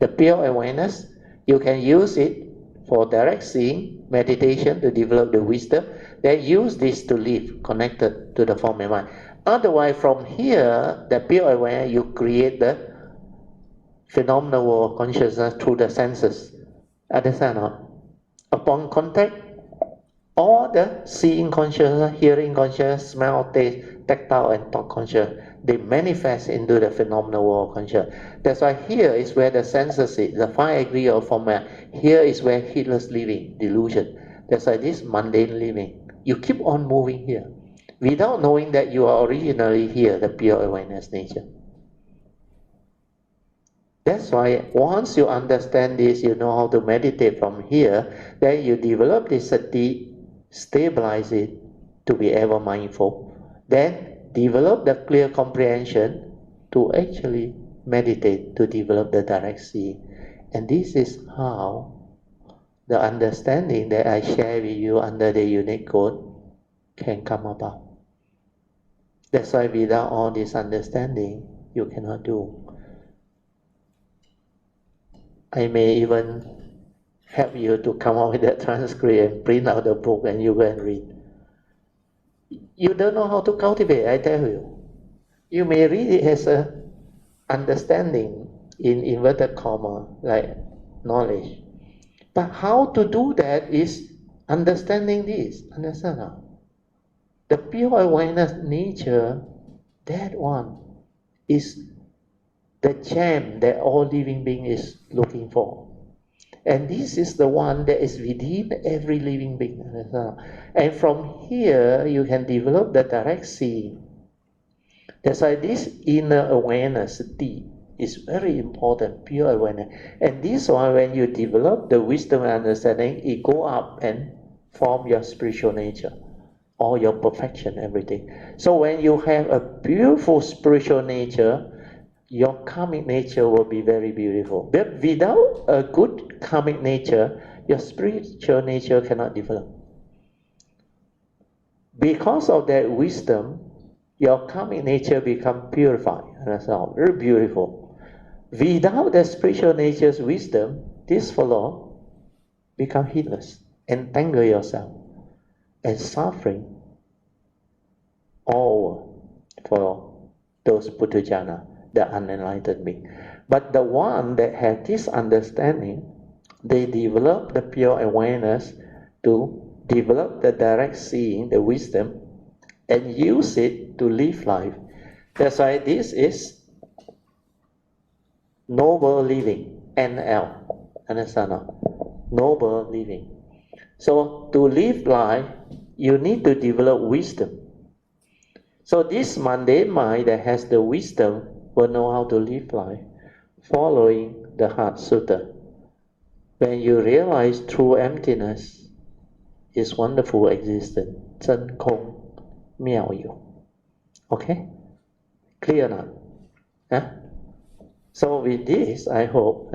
The pure awareness, you can use it for direct seeing, meditation to develop the wisdom, then use this to live connected to the form and mind. Otherwise, from here, the pure awareness, you create the phenomenal world of consciousness through the senses. Understand or not? Upon contact, all the seeing consciousness, hearing consciousness, smell, taste, tactile, and thought consciousness, they manifest into the phenomenal world of consciousness. That's why here is where the senses is, the 5 degree of format. Here is where heedless living, delusion. That's why this mundane living. You keep on moving here without knowing that you are originally here, the pure awareness nature. That's why once you understand this, you know how to meditate from here, then you develop this sati, stabilize it to be ever mindful, then develop the clear comprehension to actually meditate to develop the direct seeing. And this is how the understanding that I share with you under the unique code can come about. That's why without all this understanding, you cannot do. I may even help you to come out with that transcript and print out the book and you go and read. You don't know how to cultivate, I tell you. You may read it as a understanding in inverted comma, like knowledge. But how to do that is understanding this. Understand now? The pure awareness nature, that one is the gem that all living being is looking for. And this is the one that is within every living being. And from here, you can develop the direct seeing. That's why this inner awareness, sati, is very important, pure awareness. And this one, when you develop the wisdom and understanding, it go up and form your spiritual nature, or your perfection, everything. So when you have a beautiful spiritual nature, your karmic nature will be very beautiful. But without a good karmic nature, your spiritual nature cannot develop. Because of that wisdom, your karmic nature become purified. Understand? Very beautiful. Without the spiritual nature's wisdom, this fellow become heedless, entangle yourself, and suffering all for those Puthujjana, the unenlightened being. But the one that has this understanding, they develop the pure awareness to develop the direct seeing, the wisdom, and use it to live life. That's why this is noble living, NL. Understand? Noble living. So to live life, you need to develop wisdom. So this mundane mind that has the wisdom will know how to live life, following the Heart Sutta. When you realize true emptiness is wonderful existence, 真空妙有. Okay? Clear now? Huh? So with this, I hope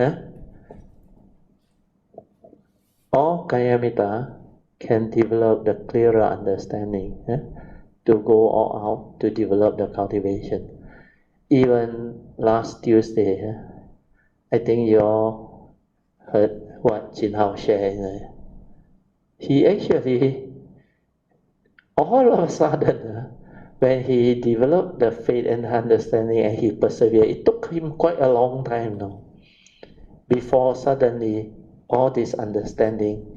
all Kayamita can develop the clearer understanding to go all out to develop the cultivation. Even last Tuesday, I think you all heard what Jin Hao shared. He actually, all of a sudden, when he developed the faith and understanding and he persevered, it took him quite a long time now, before suddenly all this understanding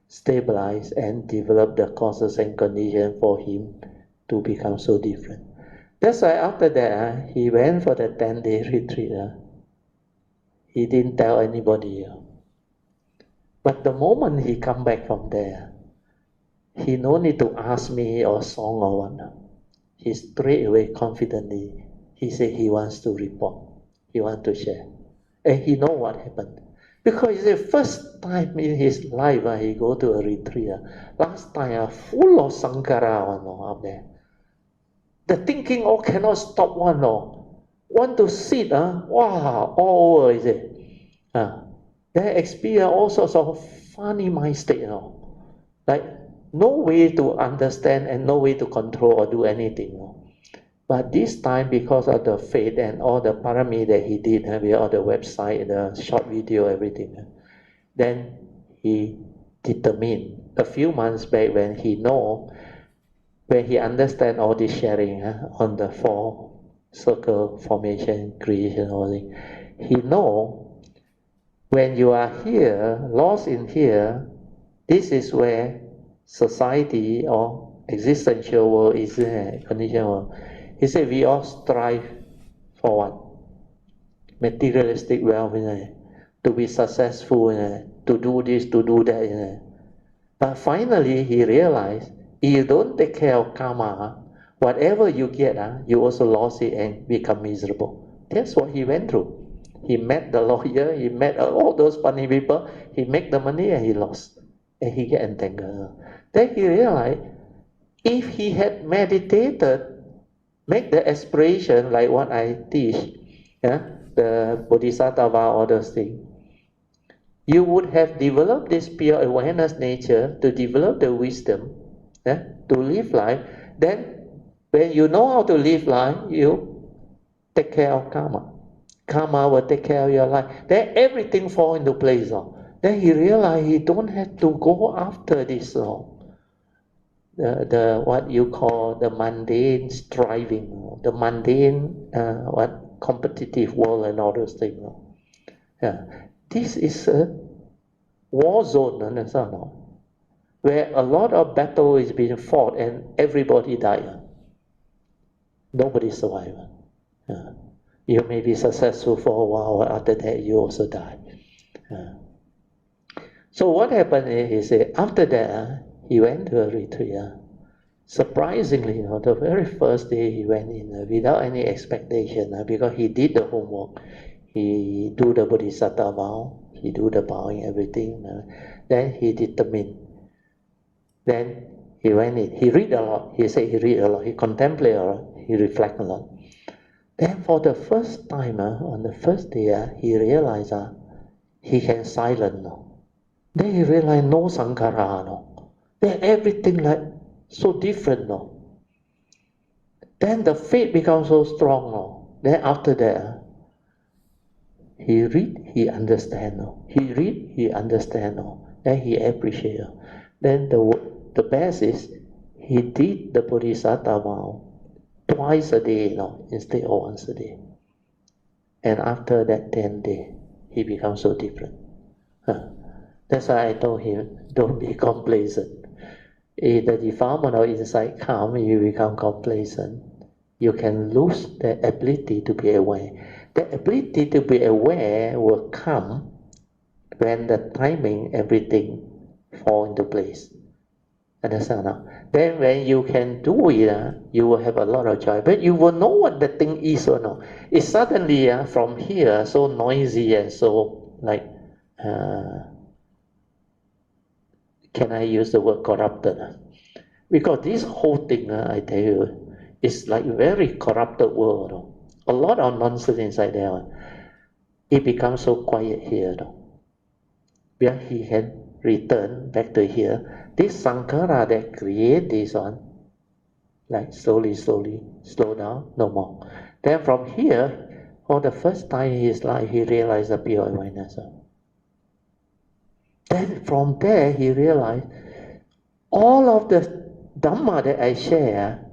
stabilized and developed the causes and conditions for him to become so different. That's why after that, he went for the 10-day retreat. He didn't tell anybody. But the moment he come back from there, he no need to ask me or song or what. He straight away confidently, he said he wants to report. He wants to share. And he know what happened. Because it's the first time in his life he go to a retreat. Last time full of Sankara up there. The thinking all cannot stop one. Want to sit, wow, all over is it. They experience all sorts of funny mind state. Like no way to understand and no way to control or do anything. But this time, because of the faith and all the parami that he did, with all the website, the short video, everything, then he determined a few months back when he understand all this sharing on the four circle formation, creation, all that. He know when you are here, lost in here, this is where society or existential world is conditioned world. He said we all strive for what? Materialistic wealth, to be successful, to do this, to do that. But finally he realized, if you don't take care of karma, whatever you get, you also lost it and become miserable. That's what he went through. He met the lawyer, he met all those funny people, he make the money and he lost. And he get entangled. Then he realized, if he had meditated, make the aspiration like what I teach, the Bodhisattva, all those things, you would have developed this pure awareness nature to develop the wisdom to live life. Then when you know how to live life, you take care of karma. Karma will take care of your life. Then everything fall into place. Then he realized he don't have to go after this the what you call the mundane striving, the mundane competitive world and all those things. This is a war zone, where a lot of battle is being fought and everybody died. Nobody survived. You may be successful for a while, after that you also die. So what happened is, he said, after that, he went to a retreat. Surprisingly, the very first day he went in without any expectation, because he did the homework. He do the Bodhisattva vow, he do the bowing, everything. Then he determined. Then he went in. He read a lot. He said he read a lot. He contemplate a lot. He reflect a lot. Then for the first time, on the first day, he realized he can silent. Then he realized no sankhara. Then everything like so different. Then the faith becomes so strong. Then after that, he read, he understand. He read, he understand. Then he appreciate. Then the best is he did the Bodhisattva vow twice a day instead of once a day. And after that 10 days, he becomes so different. That's why I told him, don't be complacent. If the defilement of insight comes, you become complacent. You can lose the ability to be aware. The ability to be aware will come when the timing, everything fall into place. Understand now? Then when you can do it, you will have a lot of joy. But you will know what the thing is or not. It's suddenly from here so noisy and so like, can I use the word corrupted? Because this whole thing, I tell you, is like very corrupted world. A lot of nonsense inside there. It becomes so quiet here. Where he can return back to here. This sankhara that create this one, like slowly, slow down, no more. Then from here, for the first time in his life, he realized the pure awareness. Then from there, he realized all of the Dhamma that I share,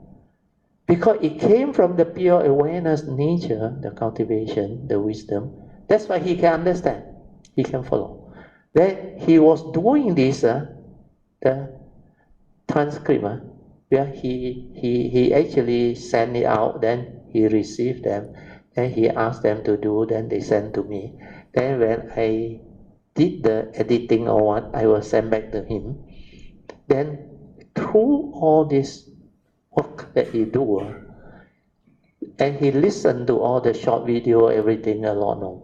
because it came from the pure awareness nature, the cultivation, the wisdom, that's why he can understand, he can follow. Then he was doing this, the transcript, where he actually sent it out, then he received them, then he asked them to do, then they sent to me. Then when I did the editing or what, I will send back to him. Then through all this work that he do, and he listened to all the short video, everything a lot now,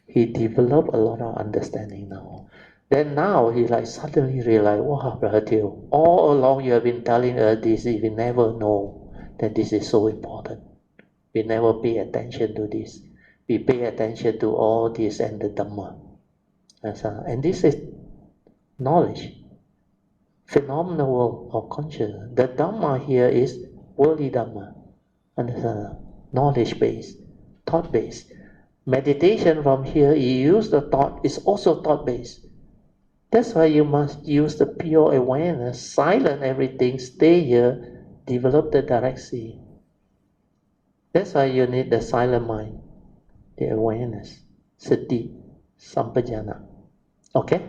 he developed a lot of understanding now. Then now he like suddenly realized, wow, Brother, all along you have been telling us this, we never know that this is so important. We never pay attention to this. We pay attention to all this and the Dhamma. And this is knowledge. phenomenal world of consciousness. The Dhamma here is worldly Dhamma, understand? Knowledge based, thought based. Meditation from here, you use the thought, is also thought based. That's why you must use the pure awareness, silence everything, stay here, develop the direct seeing. That's why you need the silent mind, the awareness, sati, sampajana. Okay?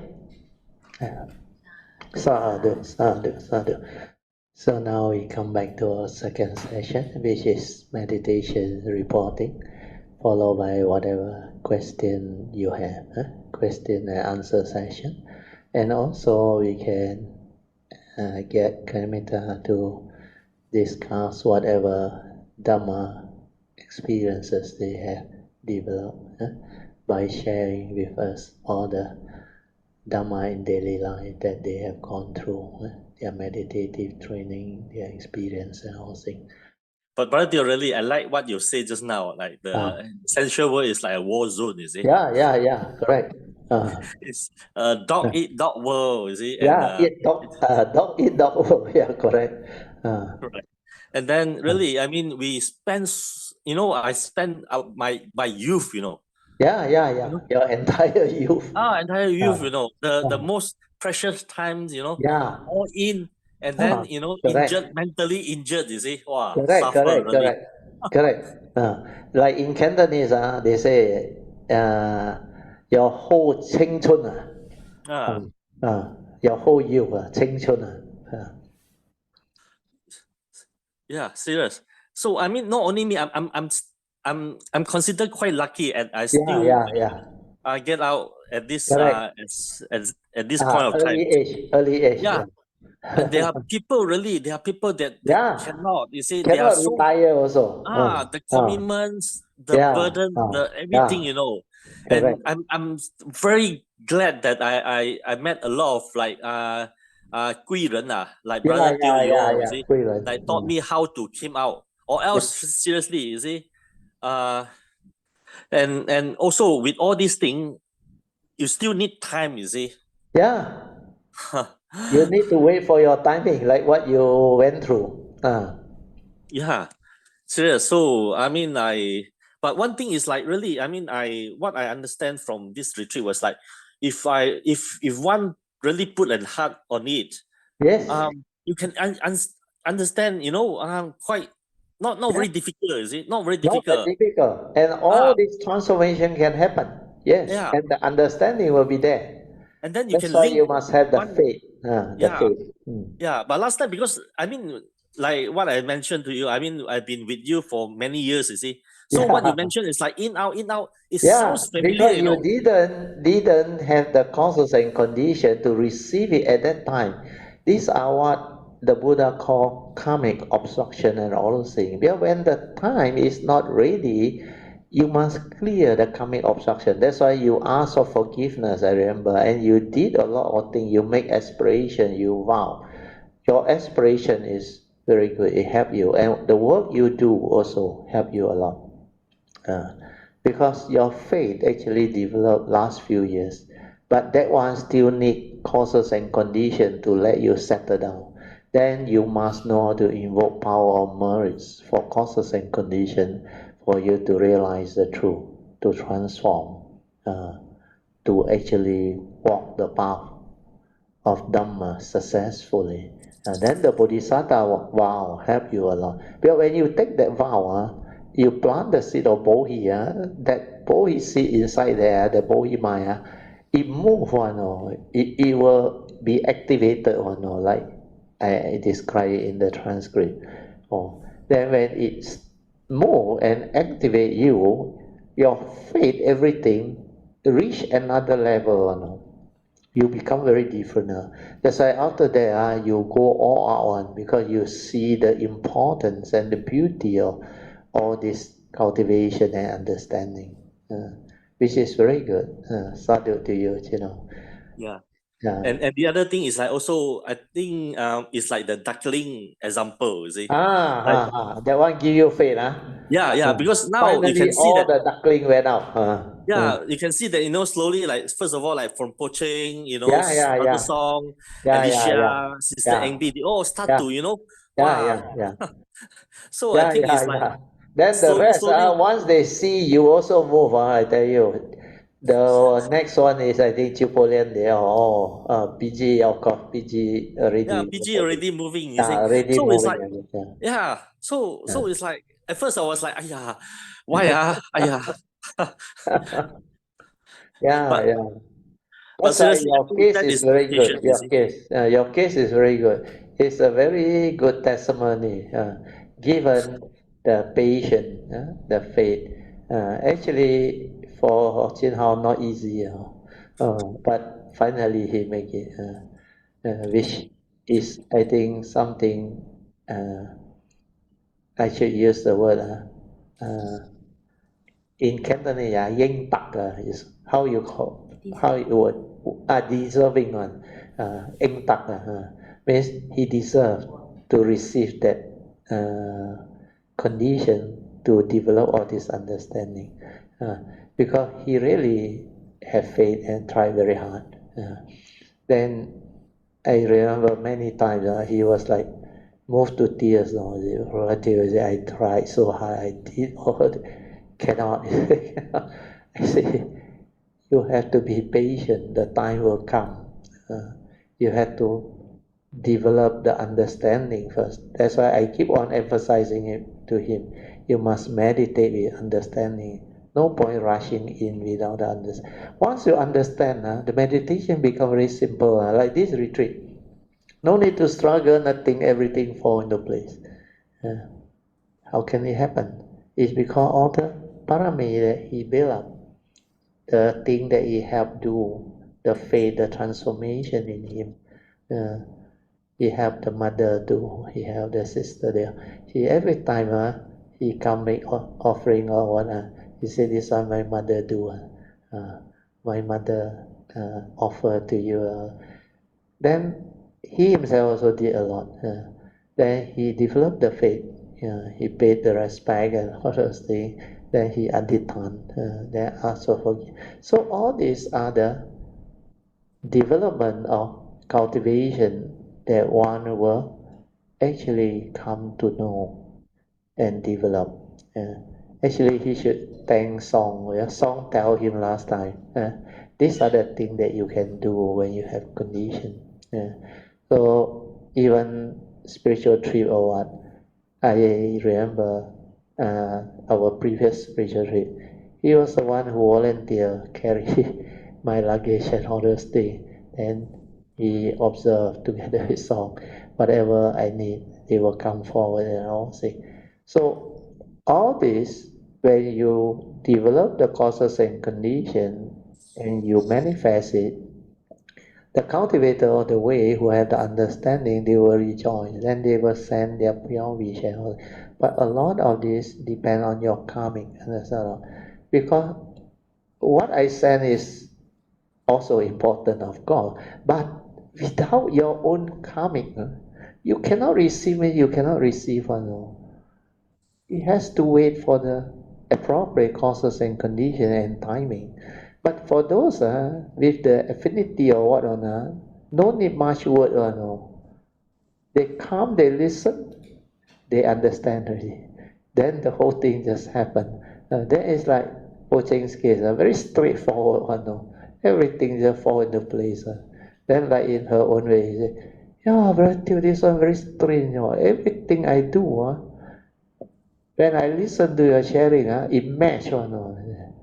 Sadhu, sadhu, sadhu. So now we come back to our second session, which is meditation reporting, followed by whatever question you have, question and answer session. And also we can get Kanimita to discuss whatever Dhamma experiences they have developed by sharing with us all the Dhamma in daily life that they have gone through, their meditative training, their experience and all things. But brother, really, I like what you said just now. Like the essential word is like a war zone, you see? Yeah, correct. It's dog eat dog world, you see? Yeah, And dog eat dog world. Yeah, correct. right. And then really, I mean, we spend, I spent my youth, Yeah. Your entire youth. Entire youth, the most precious times, Yeah. all in, and then, correct. mentally injured, you see? Wow, Correct. suffer really. Like in Cantonese, they say, your whole 青春 your whole youth, 青春 Yeah, serious. So I mean, not only me, I'm considered quite lucky, and I still get out at this correct. at this point of time. Early age. Yeah. And there are people that cannot. You see, they are Cannot so retire also. the commitments, the burden, the everything, And I'm very glad that I met a lot of like 贵人 like brother Teo you see, that taught me how to came out. Or else seriously, you see, and also with all these things, you still need time, you see. Yeah. You need to wait for your timing, like what you went through. Yeah, serious. So I mean, but one thing is like really, I mean, what I understand from this retreat was like, if one really put a heart on it, Yes. You can understand, quite not very difficult, is it? Not very Not that difficult. difficult. And all this transformation can happen. Yes. Yeah. And the understanding will be there. And then you That's can why link you must have the one. faith. The faith. Yeah, but last time, because I mean, like what I mentioned to you, I mean, I've been with you for many years, you see. So what you mentioned is like in out. It sounds familiar, because you didn't have the causes and condition to receive it at that time. These are what the Buddha called karmic obstruction and all those things. Because when the time is not ready, you must clear the karmic obstruction. That's why you ask for forgiveness, I remember, and you did a lot of things. You make aspiration, you vow. Your aspiration is very good. It help you, and the work you do also help you a lot. Because your faith actually developed last few years, but that one still need causes and conditions to let you settle down. Then you must know how to invoke power of merits for causes and conditions for you to realize the truth, to transform, to actually walk the path of Dhamma successfully. And then the Bodhisattva vow help you a lot. Because when you take that vow, you plant the seed of Bodhi, that Bodhi seed inside there, the Bodhi Maya, it move it will be activated like I describe it in the transcript. Then when it move and activate you, your faith, everything reach another level. You become very different. That's why after that, you go all out because you see the importance and the beauty of all this cultivation and understanding, which is very good. Sadhu to you, Yeah. And the other thing is like also, I think it's like the duckling example, you see. That one give you faith, Yeah, because now finally, you can see all that. the duckling went out. You can see that, slowly, like, first of all, like from Po Cheng, Yeah. Mother Song, Yeah. Alicia, Sister Engbi, they all start Yeah. to, Yeah. wow. So I think it's like Then the rest, slowly. once they see you also move, I tell you. The next one is, I think, Chipolean there. PG, of course, PG Yeah, already, PG already moving, you see. already So it's moving like, again. yeah. So Yeah. it's like, at first I was like, "Ayah, why ah, ayah." Yeah, but yeah. but That's why seriously, I your think case that is is very good. dedication, you see. Your case is very good. It's a very good testimony, given the patience, the faith. Actually, for Jin Hao, not easy, but finally he make it, which is, I think, something. I should use the word. In Cantonese, yin tắc is how you call, how you would, deserving one. Yin tắc means he deserved to receive that condition to develop all this understanding, because he really have faith and try very hard. Then I remember many times he was like moved to tears. The relative say, I tried so hard, I did all, cannot. I say, you have to be patient, the time will come. You have to develop the understanding first. That's why I keep on emphasizing it to him. You must meditate with understanding. No point rushing in without the understanding. Once you understand, the meditation becomes very simple, like this retreat. No need to struggle, nothing, everything fall into place. How can it happen? It's because all the parami that he built up, the thing that he helped do, the faith, the transformation in him. He helped the mother do, he helped the sister there. He every time he come make offering or what, he said, this one my mother do. My mother offer to you. Then he himself also did a lot. Then he developed the faith. He paid the respect and all those things. Then he adhitan. Then asked for forgiveness. So all these are the development of cultivation that one will actually come to know and develop. Actually, he should thank Song. Song tell him last time. These are the things that you can do when you have condition. So even spiritual trip or what, I remember our previous spiritual trip. He was the one who volunteered carry my luggage and all those things, and he observed together with Song. Whatever I need, they will come forward and all say. So all this, when you develop the causes and conditions and you manifest it, the cultivator of the way who have the understanding, they will rejoice. Then they will send their pure wish. But a lot of this depend on your karmic. Because what I send is also important, of course. But without your own karmic, you cannot receive it, you cannot receive. It has to wait for the appropriate causes and conditions and timing. But for those with the affinity or what no need much word. No. They come, they listen, they understand already. Then the whole thing just happen. That is like Po Cheng's case, very straightforward one. No. Everything just fall into place. Then like in her own way, she say, yeah, brother, this one very strange. Everything I do, when I listen to your sharing, it match one.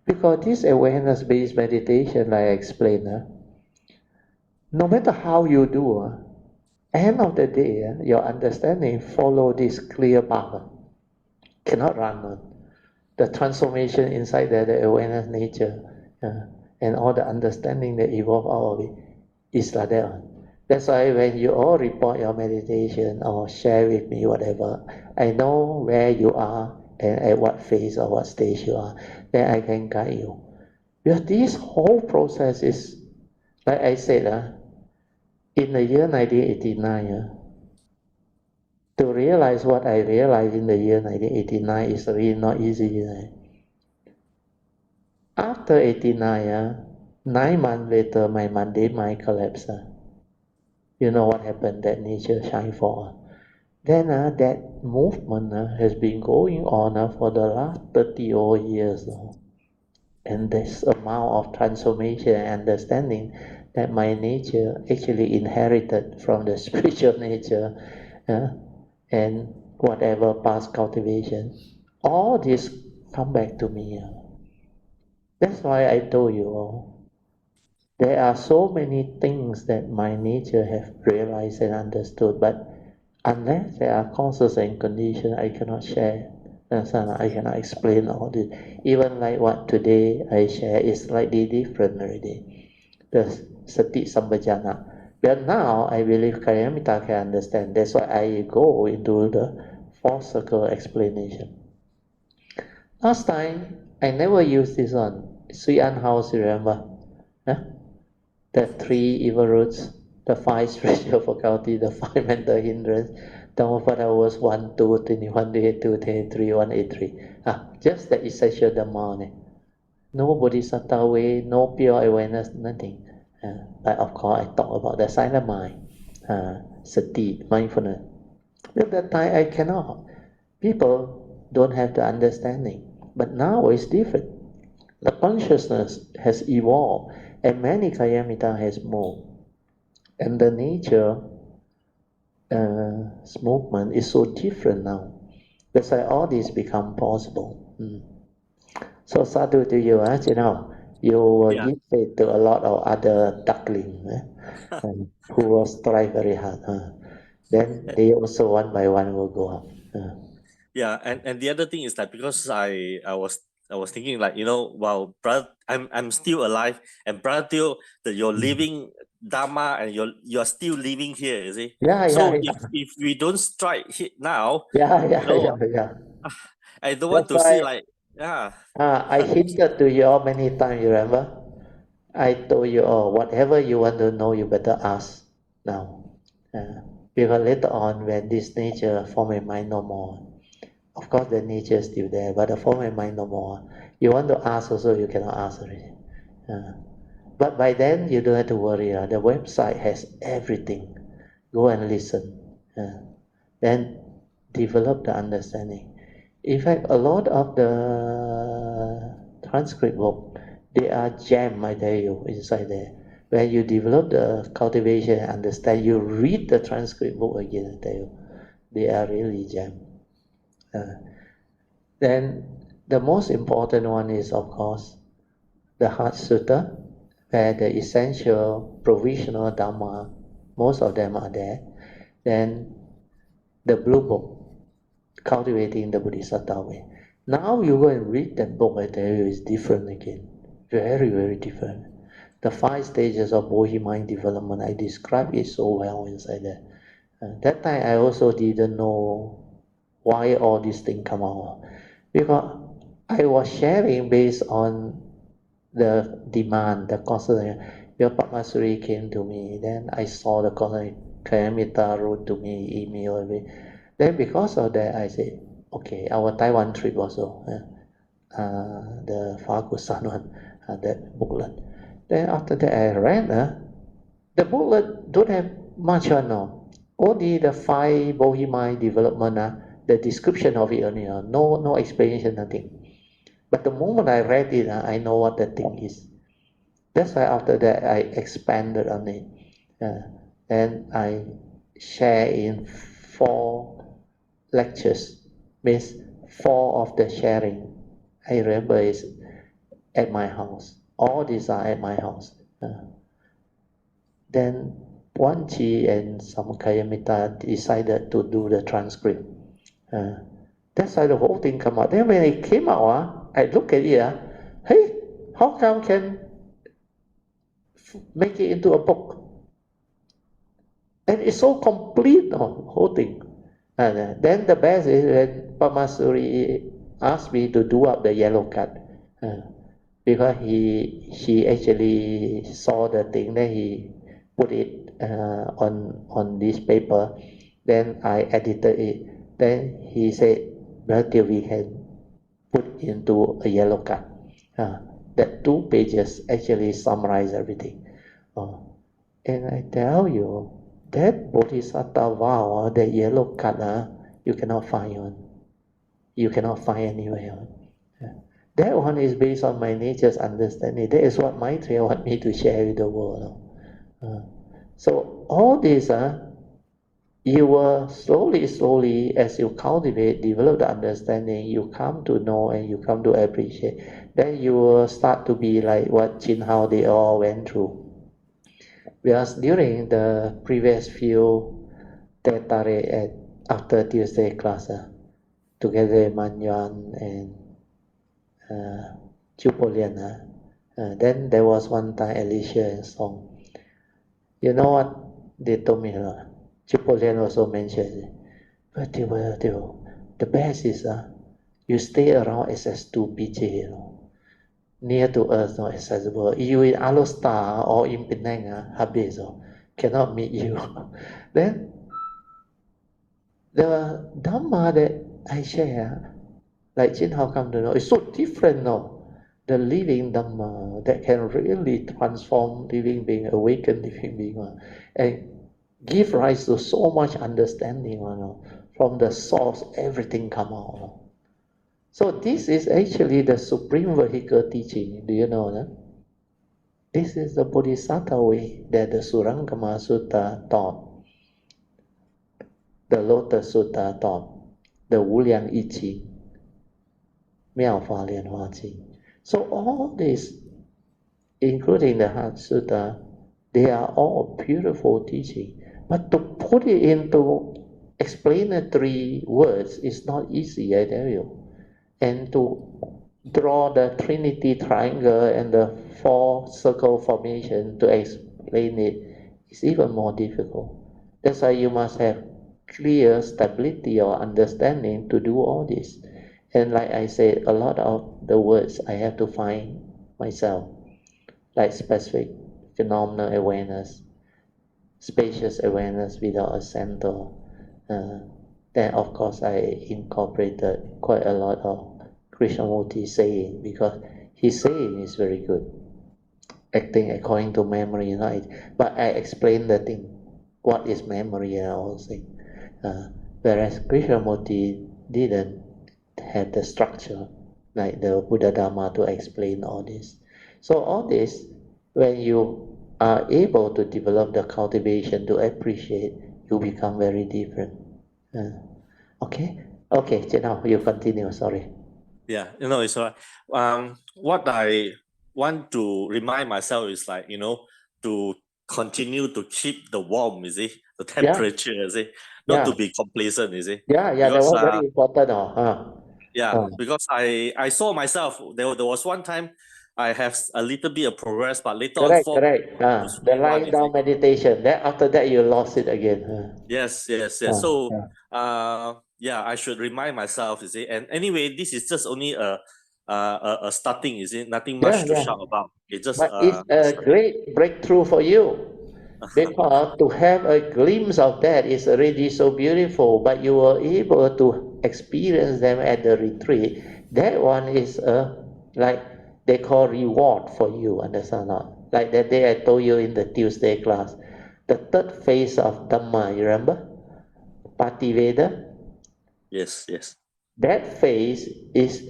Because this awareness-based meditation, like I explained, no matter how you do, end of the day, your understanding follow this clear path. Cannot run on. The transformation inside there, the awareness nature, and all the understanding that evolve out of it is like that. That's why when you all report your meditation or share with me whatever, I know where you are and at what phase or what stage you are. Then I can guide you. Because this whole process is, like I said, in the year 1989, to realize what I realized in the year 1989 is really not easy. After 89, 9 months later, my Monday mind collapsed. You know what happened? That nature shine for. Then that movement has been going on for the last 30 odd years. And this amount of transformation and understanding that my nature actually inherited from the spiritual nature and whatever past cultivation, all this come back to me. That's why I told you all. There are so many things that my nature have realized and understood, but unless there are causes and conditions, I cannot share. I cannot explain all this. Even like what today I share is slightly different already. The sati sambhajana. But now I believe Kayamita can understand. That's why I go into the fourth circle explanation. Last time I never used this one. Sui An house, remember? Huh? The 3 evil roots, the 5 spiritual faculty, the 5 mental hindrance. Dhammapada was 1, 2, 21, 22, 23, 183. Just the essential Dhamma. No bodhisattva way, no pure awareness, nothing. But of course, I talk about the silent mind, sati, mindfulness. At that time, I cannot. People don't have the understanding. But now it's different. The consciousness has evolved and many Kayamita has moved. And the nature movement is so different now. That's why all this become possible. So sadhu to you, you will give faith to a lot of other ducklings who will strive very hard. Then they also one by one will go up. Yeah, and the other thing is that because I was thinking like, wow, brother, I'm still alive, and brother Teo, that you're living Dharma and you're still living here, you see. So if we don't strike hit now, I don't want That's to see why like I hinted to you all many times, you remember? I told you all, whatever you want to know, you better ask now. Because later on, when this nature form a mind no more, of course the nature is still there, but the form a mind no more. You want to ask also, you cannot ask already. But by then, you don't have to worry. The website has everything. Go and listen. Then develop the understanding. In fact, a lot of the transcript book, they are gem, I tell you, inside there. When you develop the cultivation and understand, you read the transcript book again, I tell you, they are really gem. Then the most important one is, of course, the Heart Sutta, where the essential provisional Dhamma, most of them are there. Then the Blue Book, Cultivating the Bodhisattva Way. Now you go and read that book, I tell you, is different again. Very, very different. The 5 stages of Bodhi mind development, I described it so well inside there. That time I also didn't know why all these things come out. Because I was sharing based on the demand, the concept. Your Padmasuri came to me, then I saw the concept. Kayamita wrote to me, email. Then because of that, I said, okay, our Taiwan trip also, the Fakusan one, that booklet. Then after that, I read, the booklet don't have much on no. Only the 5 Bodhi mind development, the description of it only, no explanation, nothing. But the moment I read it, I know what the thing is. That's why after that I expanded on it. And I share in 4 lectures, means 4 of the sharing. I remember is at my house. All these are at my house. Then Wan Chi and some Kayamita decided to do the transcript. That's why the whole thing come out. Then when it came out, I look at it, hey, how come can make it into a book? And it's so complete, the whole thing. And then the best is when Pamasuri asked me to do up the yellow card. Because she actually saw the thing, then he put it on this paper. Then I edited it. Then he said, "Brother, we can put into a yellow card." That 2 pages actually summarize everything. And I tell you, that Bodhisattva vow, that yellow card, you cannot find one. You cannot find anywhere. That one is based on my nature's understanding. That is what Maitreya want me to share with the world. So all this, you will slowly, as you cultivate, develop the understanding, you come to know and you come to appreciate. Then you will start to be like what Chin Hao they all went through. Because during the previous few Tetare after Tuesday class, together with Manyan and Chupolian, then there was one time Alicia and Song. You know what they told me? Chupolian also mentioned, but the best is you stay around SS2 PJ, near to us, not accessible. You in Alostar or in Penang, habis, cannot meet you. Then the Dhamma that I share, like Chin Hao come to know, is so different now. The living Dhamma that can really transform living being, awaken living being, and give rise to so much understanding. From the source, everything come out. So this is actually the supreme vehicle teaching. Do you know that? This is the Bodhisattva way that the Surangama Sutta taught, the Lotus Sutta taught, the Wuliang I Ching, Miao Fa Lian Hua Jing. So all this, including the Heart Sutta, they are all beautiful teaching. But to put it into explanatory words is not easy, I tell you. And to draw the Trinity triangle and the 4 circle formation to explain it is even more difficult. That's why you must have clear stability or understanding to do all this. And like I said, a lot of the words I have to find myself, like specific phenomenal awareness, spacious awareness without a center. Then of course I incorporated quite a lot of Krishnamurti saying, because his saying is very good, acting according to memory, but I explain the thing, what is memory and all things. Whereas Krishnamurti didn't have the structure like the Buddha Dharma to explain all this. So all this, when you are able to develop the cultivation to appreciate, you become very different. Okay, now you continue. Sorry. Yeah, it's right. What I want to remind myself is like, to continue to keep the warm, you see, the temperature, you see, not to be complacent, you see. Yeah, that because was very important. because I saw myself, there was one time I have a little bit of progress, but later on Correct. fall to The square one, lying you see. down meditation. Then after that you lost it again. Yes. So I should remind myself, you see. And anyway, this is just only a starting, you see, nothing much to shout about. It's just But it's a great breakthrough for you, because to have a glimpse of that is already so beautiful, but you were able to experience them at the retreat. That one is like they call reward for you, understand not? Like that day I told you in the Tuesday class, the 3rd phase of Dhamma, you remember? Pativeda. Yes. That phase is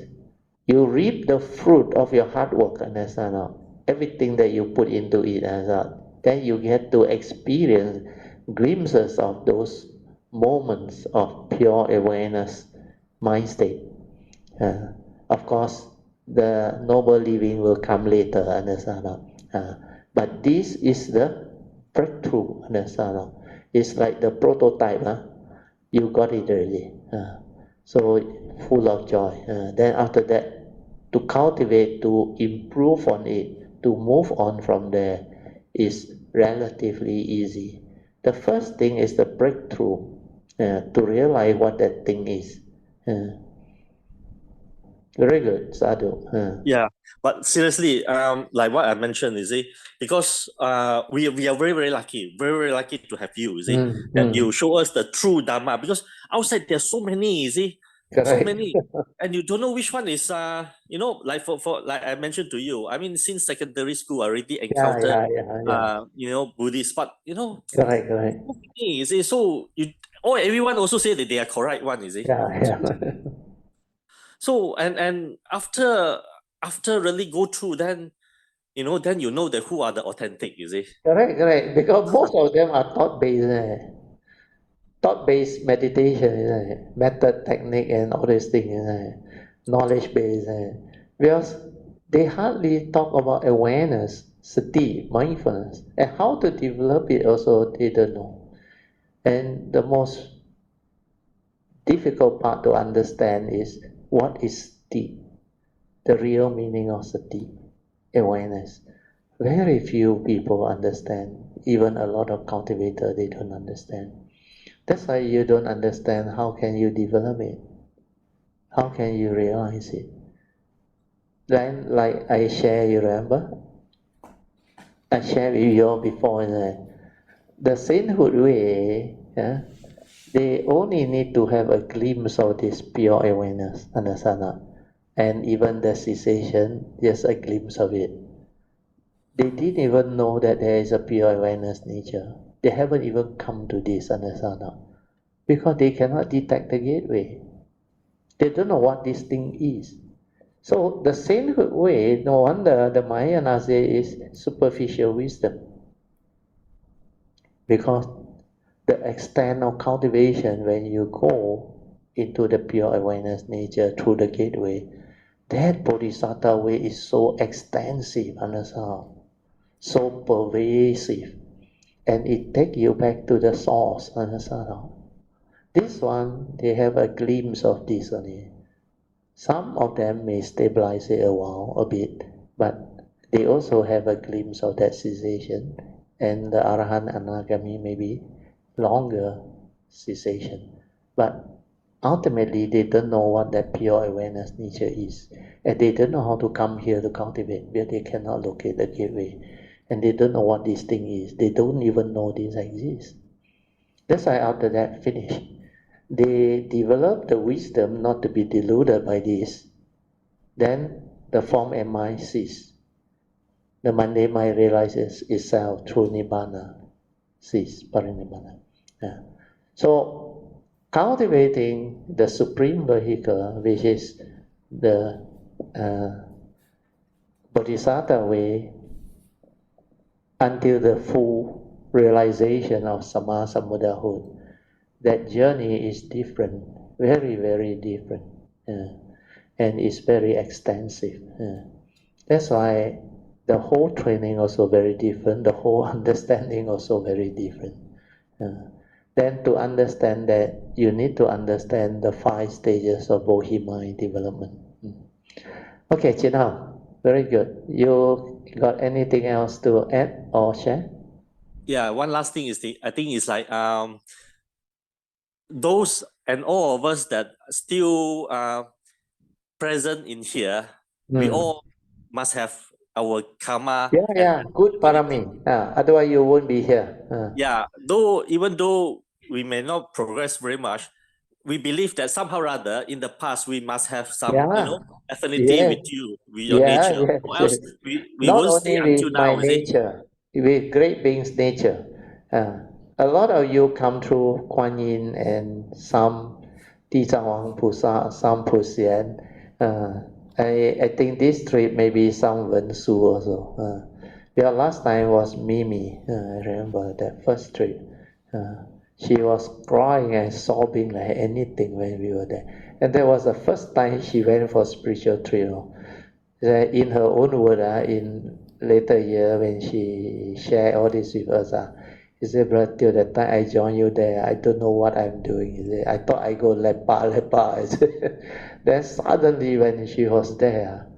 you reap the fruit of your hard work, understand not? Everything that you put into it, then you get to experience glimpses of those moments of pure awareness, mind state. Of course, the noble living will come later, understand not? But this is the breakthrough, understand not? It's like the prototype, you got it already. So full of joy. Then after that, to cultivate, to improve on it, to move on from there is relatively easy. The first thing is the breakthrough, to realize what that thing is. Very good, sadhu. Yeah, but seriously, like what I mentioned, you see, because we are very very lucky, very lucky to have you, you see, that you show us the true Dharma. Because outside there's so many, you see, so Correct. many, and you don't know which one is like for like I mentioned to you. I mean, since secondary school, I already encountered Yeah. Buddhist, but Correct. so many, you see, so everyone also say that they are correct one, you see. Yeah. So and after really go through, then then you know that who are the authentic, you see. Correct. Because most of them are thought-based meditation, method, technique, and all these things, knowledge-based. Because they hardly talk about awareness, sati, mindfulness, and how to develop it also they don't know. And the most difficult part to understand is what is sati, the real meaning of sati, awareness. Very few people understand. Even a lot of cultivators, they don't understand. That's why you don't understand how can you develop it. How can you realize it? Then, like I share, you remember? I shared with you before that the sainthood way, they only need to have a glimpse of this pure awareness, anasana, and even the cessation, just a glimpse of it. They didn't even know that there is a pure awareness nature. They haven't even come to this anasana because they cannot detect the gateway. They don't know what this thing is. So the same way, no wonder the Mahayana say is superficial wisdom, because the extent of cultivation when you go into the pure awareness nature through the gateway, that bodhisattva way is so extensive, understand, so pervasive, and it take you back to the source, understand. This one, they have a glimpse of this only. Some of them may stabilize it a while, a bit, but they also have a glimpse of that cessation, and the Arahant Anagami may be longer cessation. But ultimately, they don't know what that pure awareness nature is, and they don't know how to come here to cultivate, because they cannot locate the gateway, and they don't know what this thing is. They don't even know this exists. That's why after that finish, they develop the wisdom not to be deluded by this. Then the form and mind cease. The mundane mind realizes itself through Nibbana, cease, parinibbana. Yeah. So cultivating the supreme vehicle, which is the bodhisattva way, until the full realization of Sama Sambuddhahood, that journey is different, very different, and it's very extensive. That's why the whole training also very different, the whole understanding also very different. Then to understand that, you need to understand the 5 stages of Bodhi mind development. Okay, Chinao, very good. You got anything else to add or share? Yeah, one last thing is I think it's like those and all of us that still present in here, we all must have our karma and Good ability. parami. Otherwise you won't be here. Yeah, even though we may not progress very much, we believe that somehow or other in the past we must have some, Yeah, affinity yes, with you, with your nature. Or else yes. we Not won't stay only until with my now, is it? nature, with great beings' nature. A lot of you come through Kuan Yin and some Di Zhang Wang Pusa, some Puxian. I think this trip may be some Wen Su also. Yeah, last time was Mimi. I remember that first trip. She was crying and sobbing like anything when we were there. And that was the first time she went for spiritual trip. In her own word, in later year when she shared all this with us, she said, "Brother, till the time I join you there, I don't know what I'm doing." He said, "I thought I go lepa." Then suddenly when she was there,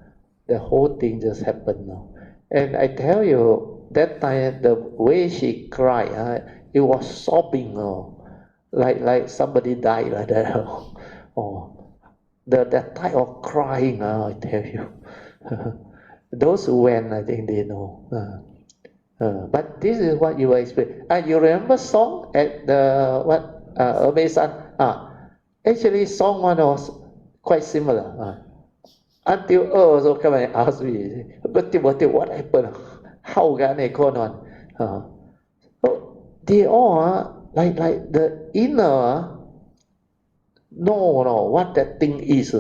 the whole thing just happened now. And I tell you, that time the way she cried, it was sobbing, like somebody died like that. Oh, that type of crying, I tell you. Those who went, I think they know. But this is what you expect. You remember song at the Obesan? Actually, song one was quite similar. Until also come and ask me, but what happened? How can I go on? So they all like the inner no what that thing is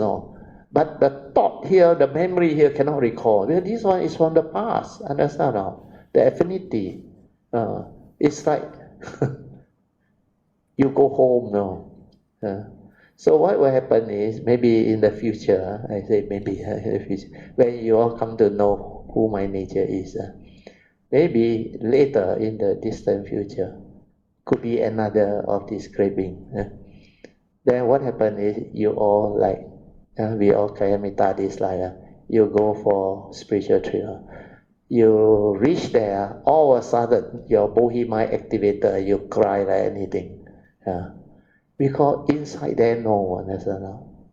but the thought here, the memory here cannot recall. Because this one is from the past. Understand the affinity. It's like you go home so what will happen is maybe in the future, I say maybe in the future, when you all come to know who my nature is, maybe later in the distant future, could be another of this craving. Then what happen is you all like, we all Kayamita this like, you go for spiritual trip. You reach there, all of a sudden your Bohi mind activated, you cry like anything. Because inside there no one is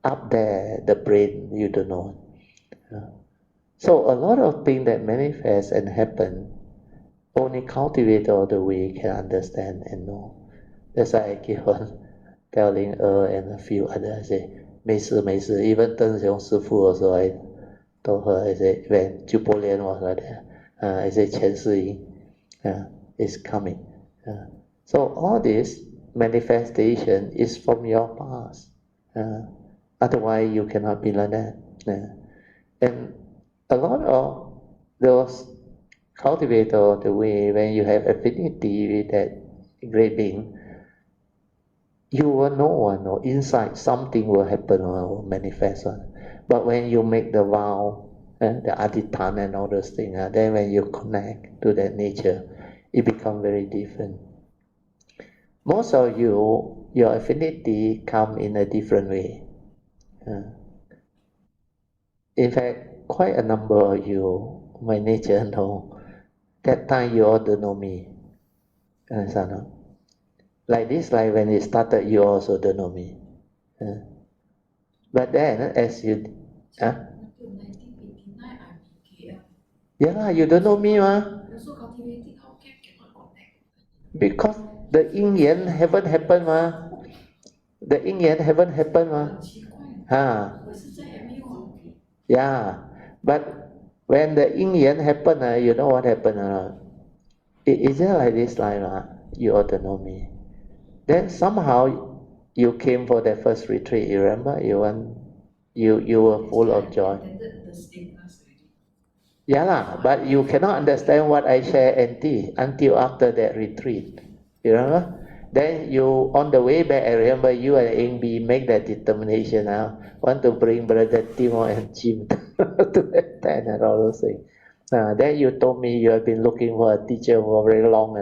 up there, the brain, you don't know. So a lot of things that manifest and happen, only cultivator of the way can understand and know. That's why I keep on telling her and a few others, I say, 没事没事, even Deng Xiong Sifu also, I told her, I say, when Jupolian was like that, I say, 前世因 is coming. So all this manifestation is from your past. Otherwise, you cannot be like that. And a lot of those cultivators, the way when you have affinity with that great being, you will know inside something will happen or will manifest. But when you make the vow, the adhitthana and all those things, then when you connect to that nature, it becomes very different. Most of you, your affinity come in a different way. In fact, quite a number of you, my nature know, that time you all don't know me. Understand? Like this, like when it started, you also don't know me. But then, as you, yeah, you don't know me, because the yin yang haven't happened, the yin yang haven't happened, yeah, but when the yin yang happen, you know what happened, is it like this life, you ought to know me. Then somehow you came for the first retreat, you remember? You were full of joy. Yeah lah, but you cannot understand what I share until after that retreat. You remember? Then you, on the way back, I remember you and Eng Bee make that determination want to bring Brother Timo and Jim to attend and all those things. Then you told me you have been looking for a teacher for very long.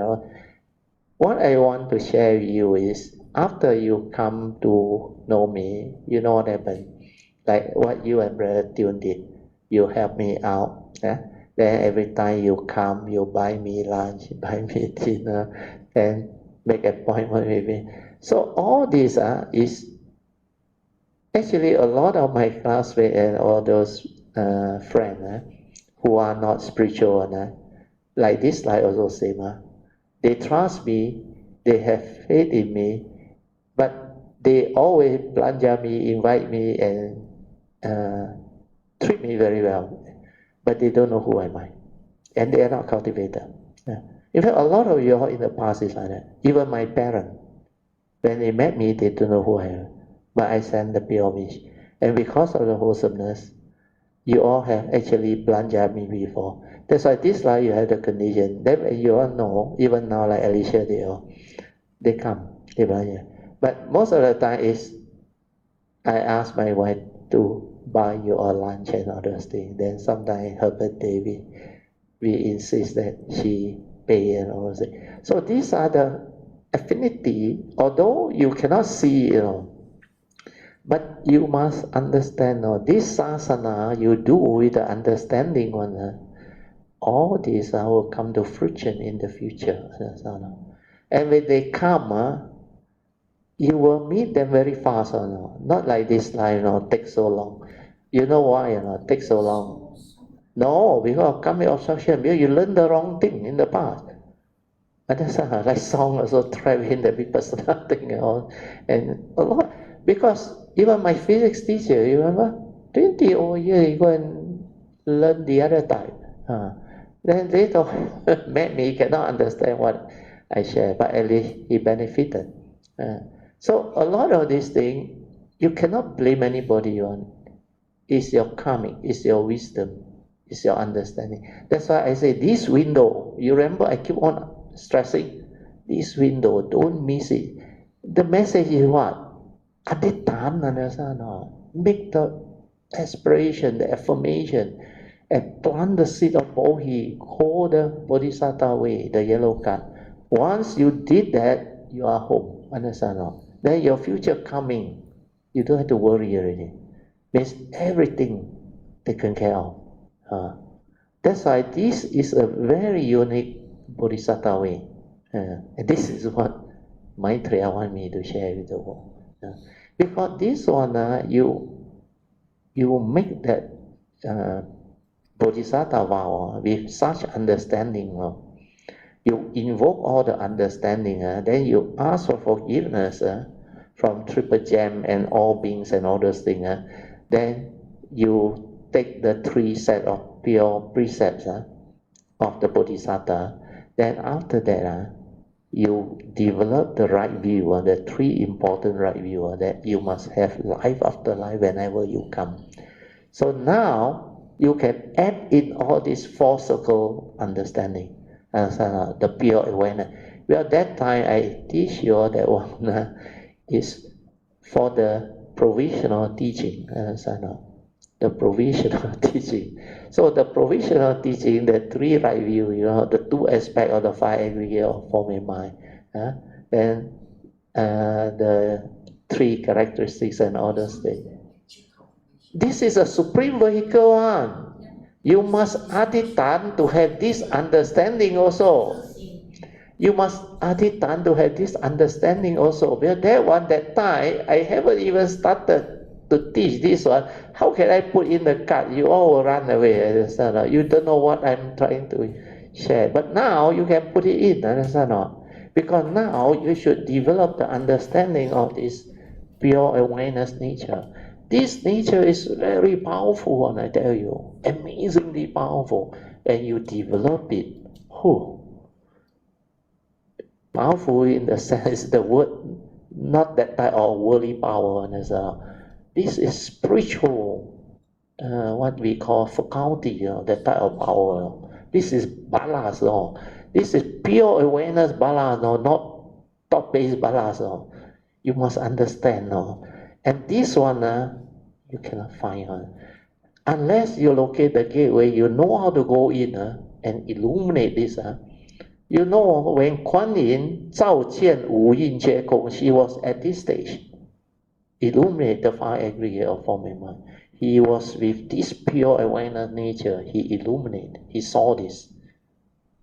What I want to share with you is, after you come to know me, you know what happened? Like what you and Brother Tune did. You help me out. Then every time you come, you buy me lunch, buy me dinner, and make appointment with me. So all this is actually a lot of my classmates and all those friends who are not spiritual, like this, like also same. They trust me, they have faith in me, but they always belanja me, invite me, and treat me very well. But they don't know who am I, and they are not cultivated. In fact, a lot of you in the past is like that. Even my parents, when they met me, they don't know who I am, but I send the pure wish. And because of the wholesomeness, you all have actually belanja me before. That's why this life you have the condition. Then you all know, even now like Alicia, they come, they belanja. But most of the time is, I ask my wife to buy you all lunch and all those things. Then sometimes her birthday, we insist that she pay and all those things. So these are the affinity, although you cannot see, but you must understand, this sasana you do with the understanding one, all these will come to fruition in the future. And when they come, you will meet them very fast, not like this life, take so long. You know why, take so long? No, because karmic obstruction, because you learn the wrong thing in the past. And that's like song also traveling that people start thinking on, and a lot, because even my physics teacher, you remember, 20 over years he go and learn the other type. Then later met me, cannot understand what I share, but at least he benefited. So a lot of these things you cannot blame anybody on. It's your karmic, it's your wisdom, it's your understanding. That's why I say this window, you remember I keep on stressing, this window, don't miss it. The message is what? Adhitan, understand? Make the aspiration, the affirmation, and plant the seed of Bodhi, call the Bodhisattva way, the yellow card. Once you did that, you are home, understand? Then your future coming, you don't have to worry already. Means everything taken care of. That's why this is a very unique Bodhisattva way. And this is what Maitreya want me to share with the world. Because this one, you make that Bodhisattva vow with such understanding. You invoke all the understanding, then you ask for forgiveness from Triple Gem and all beings and all those things. Then you take the 3 set of pure precepts of the Bodhisattva. Then after that, you develop the right view, the 3 important right view that you must have life after life whenever you come. So now you can add in all this 4 circle understanding, the pure awareness. Well, that time I teach you that one is for the provisional teaching, the provisional teaching. So the provisional teaching, the 3 right view, the 2 aspects of the 5 aggregate of form and mind, then the 3 characteristics and all those things. This is a supreme vehicle one. You must adhitan to have this understanding also. You must adhitan to have this understanding also. Because that time, I haven't even started to teach this one. How can I put in the card? You all will run away, understand? You don't know what I'm trying to share. But now you can put it in, understand? Because now you should develop the understanding of this pure awareness nature. This nature is very powerful, and I tell you, amazingly powerful. And you develop it. Powerful in the sense, the word, not that type of worldly power. This is spiritual, what we call faculty, that type of power. This is balas. This is pure awareness balas, not thought-based balas. You must understand. And this one, you cannot find. Unless you locate the gateway, you know how to go in and illuminate this. You know, when Kuan Yin, Zhao Jian, Wu Yin Jie Gong, she was at this stage, illuminate the 5 aggregate of form and mind. He was with this pure awareness nature, he illuminated, he saw this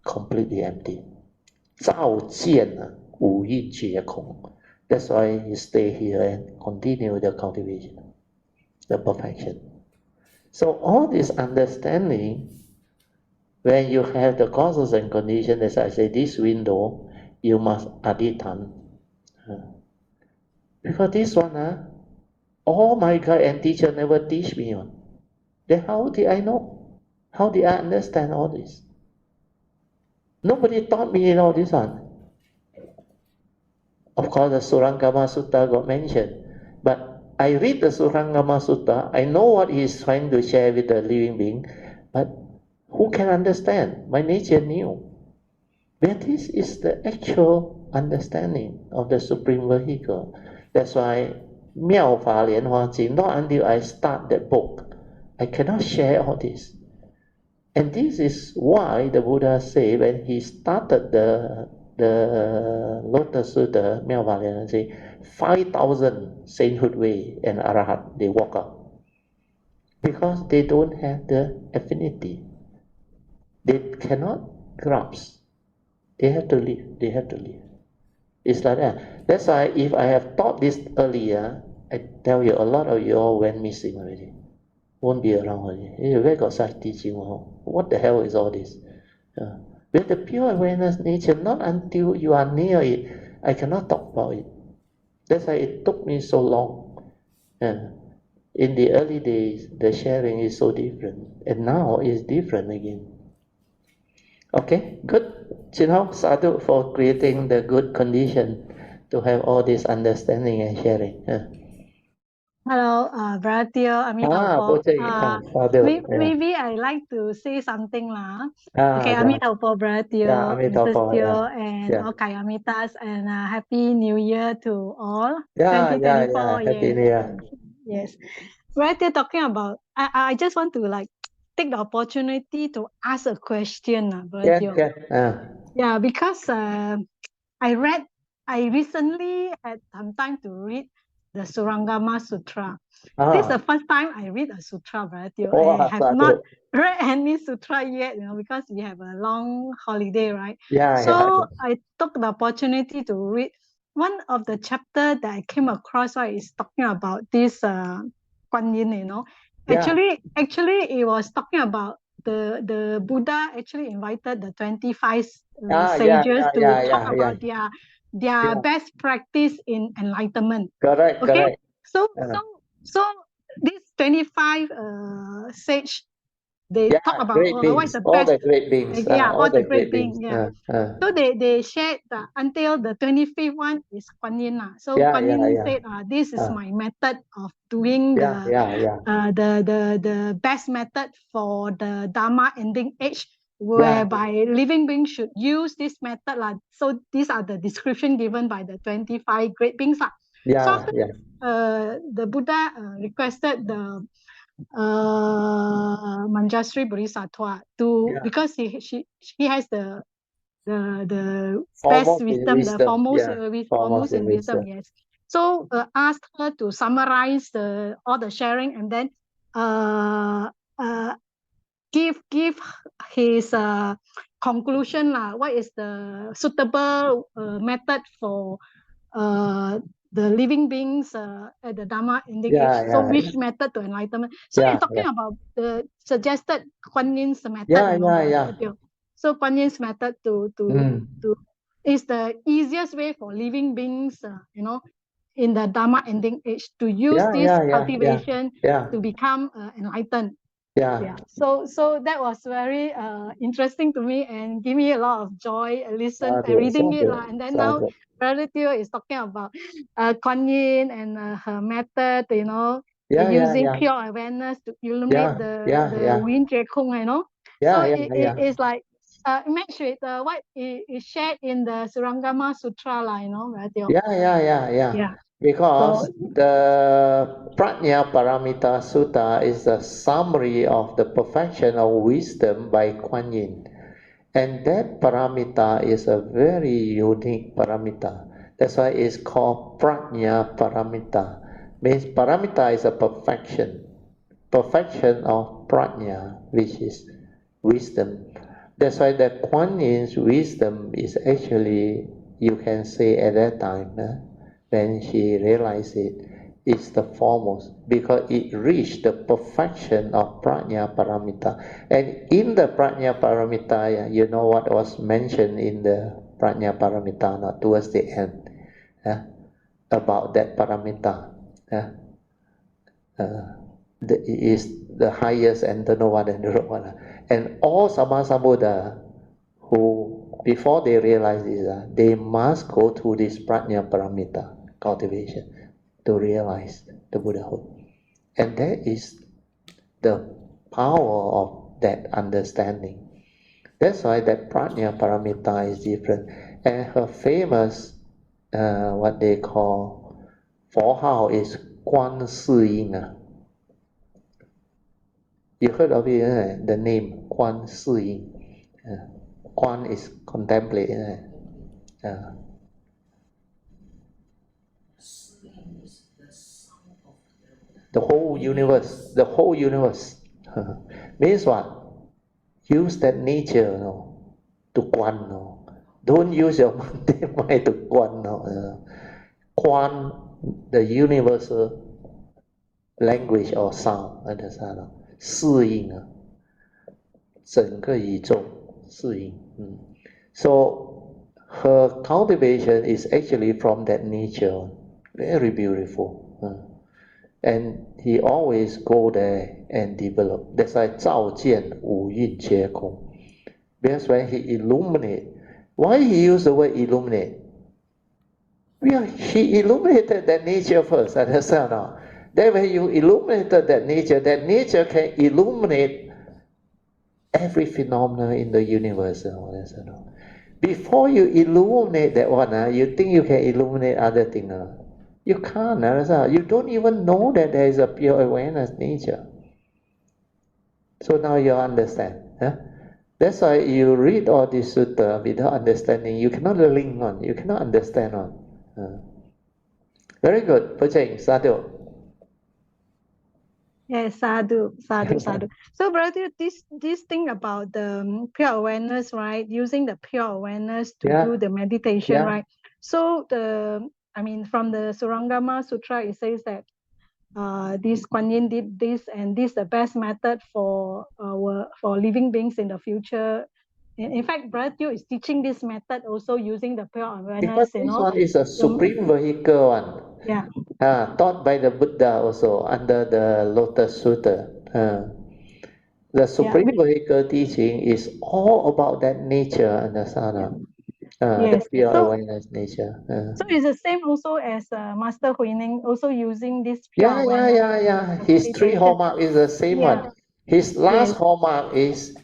completely empty. Zhao Jian, Wu Yin Jie Gong. That's why he stay here and continue the cultivation, the perfection. So all this understanding, when you have the causes and conditions, as I say, this window, you must adhitan. Because this one, all my guide and teacher never teach me on. Then how did I know? How did I understand all this? Nobody taught me all this one. Of course, the Surangama Sutta got mentioned, but I read the Surangama Sutta, I know what he is trying to share with the living being, but who can understand? My nature knew. But this is the actual understanding of the Supreme Vehicle. That's why 妙法莲华经, not until I start that book, I cannot share all this. And this is why the Buddha said when he started the Lotus Sutta, 妙法莲华经, 5,000 sainthood way and Arahat, they walk out. Because they don't have the affinity. They cannot grasp. They have to live. They have to live. It's like that. That's why if I have taught this earlier, I tell you a lot of you all went missing already. Won't be around already. Hey, where got such teaching? What the hell is all this? With the pure awareness nature, not until you are near it, I cannot talk about it. That's why it took me so long. In the early days, the sharing is so different, and now it's different again. Okay, good. Chinhao, sadhu for creating the good condition to have all this understanding and sharing. Hello, Brother Teo, Poh Cheng, sadhu. maybe I like to say something lah. Okay, Yeah. Amitabha, Brother Teo, Mrs. Teo, and all Kayamitas, and Happy New Year to all. 2024, Happy yes, New Year. yes. Brother Teo talking about, I just want to like take the opportunity to ask a question, Brother Teo. Yeah, because I recently had some time to read the Surangama Sutra. This is the first time I read a sutra, Brother Teo. I have not read any sutra yet, because we have a long holiday, right? So I took the opportunity to read one of the chapter that I came across, right, is talking about this Kuan Yin, Actually, it was talking about the Buddha actually invited the 25 sages to talk about their best practice in enlightenment. Correct. So these 25 sage, they talk about what is the best. All the great beings. All the great beings. So they shared until the 25th one is Kuan Yin. So Kuan Yin said, this is my method of doing the best method for the Dharma ending age, whereby living beings should use this method. So these are the description given by the 25 great beings. So after the Buddha requested the Manjusri Bodhisattva because he has the best wisdom, the foremost in wisdom, yes. So asked her to summarize all the sharing, and then give his conclusion, what is the suitable method for the living beings at the Dharma ending age. So which method to enlightenment? So you're talking about the suggested Kuan Yin's method. So Kuan Yin's method to is the easiest way for living beings, in the Dharma ending age to use this cultivation to become enlightened. So that was very interesting to me and give me a lot of joy reading it. And then now Brother Teo is talking about Kuan Yin and her method, using pure awareness to illuminate the Win Jie Kung, So it is like matched with what is shared in the Surangama Sutra, Brother Teo. Because the Prajna Paramita Sutta is a summary of the perfection of wisdom by Kuan Yin. And that paramita is a very unique paramita. That's why it's called Prajna Paramita. Means paramita is a perfection. Perfection of Prajna, which is wisdom. That's why the Kuan Yin's wisdom is actually, you can say at that time, when she realized it, is the foremost, because it reached the perfection of Prajna Paramita. And in the Prajna Paramita, you know what was mentioned in the Prajna Paramita towards the end about that Paramita. It is the highest and the no one and the one. And all Sammasambuddha who, before they realize this, they must go through this Prajna Paramita cultivation to realize the Buddhahood. And that is the power of that understanding. That's why that Prajna Paramita is different. And her famous, what they call, 佛号 is 观世音. You heard of it, the name 观世音. Quan is contemplate. The whole universe. Means what? Use that nature to Quan. Don't use your Monday mind to quan now. Quan the universal language or sound, understand? 适应啊，整个宇宙适应。So her cultivation is actually from that nature, very beautiful. And he always go there and develop. That's why 照见五蕴皆空. Because when he illuminate, why he use the word illuminate? Well, he illuminated that nature first, understand now? Then when you illuminated that nature can illuminate every phenomenon in the universe. Understand now? Before you illuminate that one, you think you can illuminate other things. You can't, understand? You don't even know that there is a pure awareness nature. So now you understand. Huh? That's why you read all this sutta without understanding. You cannot link on. You cannot understand on. Very good. Poh Cheng, sadhu. Yes, sadhu. So, brother, this thing about the pure awareness, right? Using the pure awareness to do the meditation, right? So from the Surangama Sutra, it says that this Kuan Yin did this, and this is the best method for living beings in the future. In fact, Brother Teo is teaching this method also using the pure awareness. Because this one is a supreme vehicle one. Yeah. Taught by the Buddha also under the Lotus Sutta. The supreme vehicle teaching is all about that nature and the sadhana. The pure awareness nature. So it's the same also as Master Hui Ning also using this pure awareness. Yeah. His three hallmark is the same one. His last hallmark is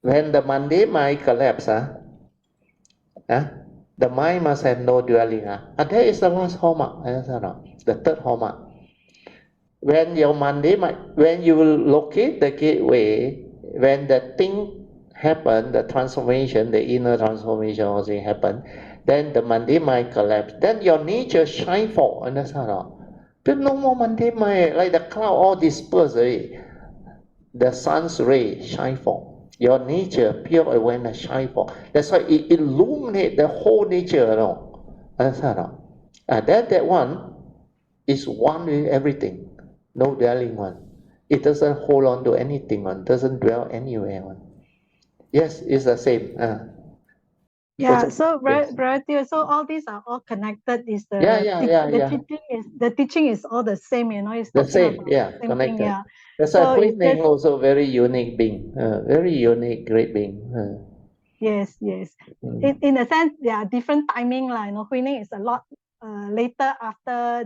when the Monday mind collapse. The mind must have no dwelling. That is the last hallmark. The third hallmark. When your Monday mind, when you locate the gateway, when the thing happen, the transformation, the inner transformation also happen, then the Monday mind collapse. Then your nature shine forth. Understand? There's no more Monday mind, like the cloud all dispersed already. The sun's ray shine forth. Your nature, pure awareness shine forth. That's why it illuminates the whole nature. Understand? That one is one with everything. No dwelling one. It doesn't hold on to anything one. Doesn't dwell anywhere one. Yes, it's the same. So Brother Teo, so all these are all connected. Is the the teaching is all the same, It's the same, about same connected. thing, That's why Hui Ning also very unique being, very unique, great being. Yes. In a sense, there are different timing, Hui Ning is a lot later after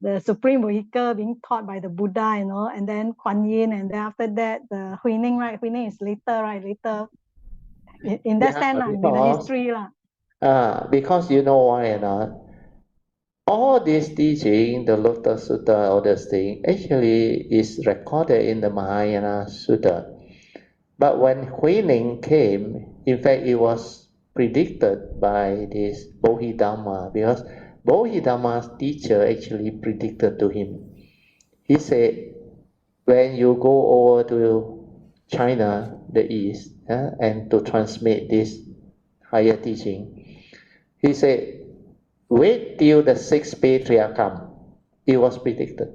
the supreme vehicle being taught by the Buddha, and then Kuan Yin, and then after that the Hui Ning, right? Hui Ning is later, right? Later in that sense, in the history, because you know why or not? All this teaching, the Lotus Sutta, all this thing, actually is recorded in the Mahayana Sutta. But when Hui Ning came, in fact, it was predicted by this Bodhidharma, because Bodhidharma's teacher actually predicted to him. He said, when you go over to China, the East, and to transmit this higher teaching, he said, wait till the sixth patriarch come. It was predicted.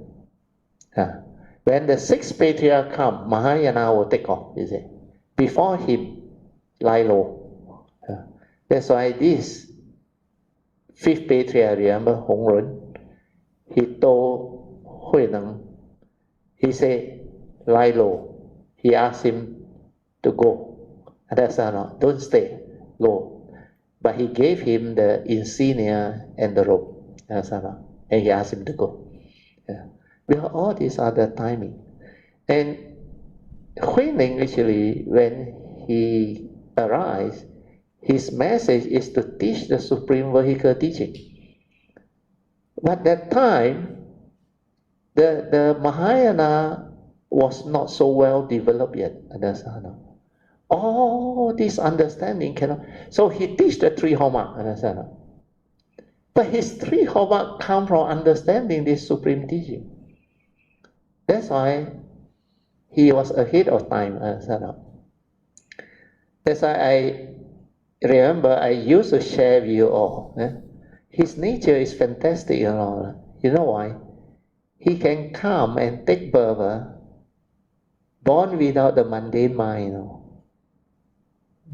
When the sixth patriarch come, Mahayana will take off, he said. Before him, lie low. That's why this fifth patriarch, remember, Hong Ren, he told Hui Neng, he said, lie low. He asked him to go. That's not, don't stay low. But he gave him the insignia and the robe. That's not, and he asked him to go. Because all these are the timing. And Hui Ning actually, when he arrives, his message is to teach the Supreme Vehicle teaching. But that time, the Mahayana was not so well developed yet. Understand? All this understanding cannot. So he teach the three hallmark. Understand? But his three hallmark come from understanding this supreme teaching. That's why he was ahead of time. Understand? That's why remember, I used to share with you all. His nature is fantastic, you know. You know why? He can come and take birth, born without the mundane mind, you know.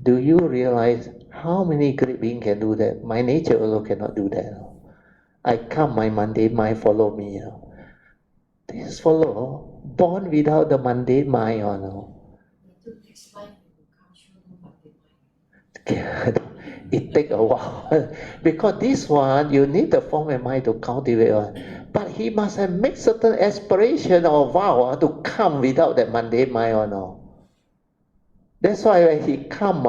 Do you realize how many great beings can do that? My nature also cannot do that. You know. I come, my mundane mind follow me. You know. This follow, born without the mundane mind, you know. It take a while because this one you need the form and mind to cultivate one. But he must have made certain aspiration or vow to come without that mundane mind or no. That's why when he come,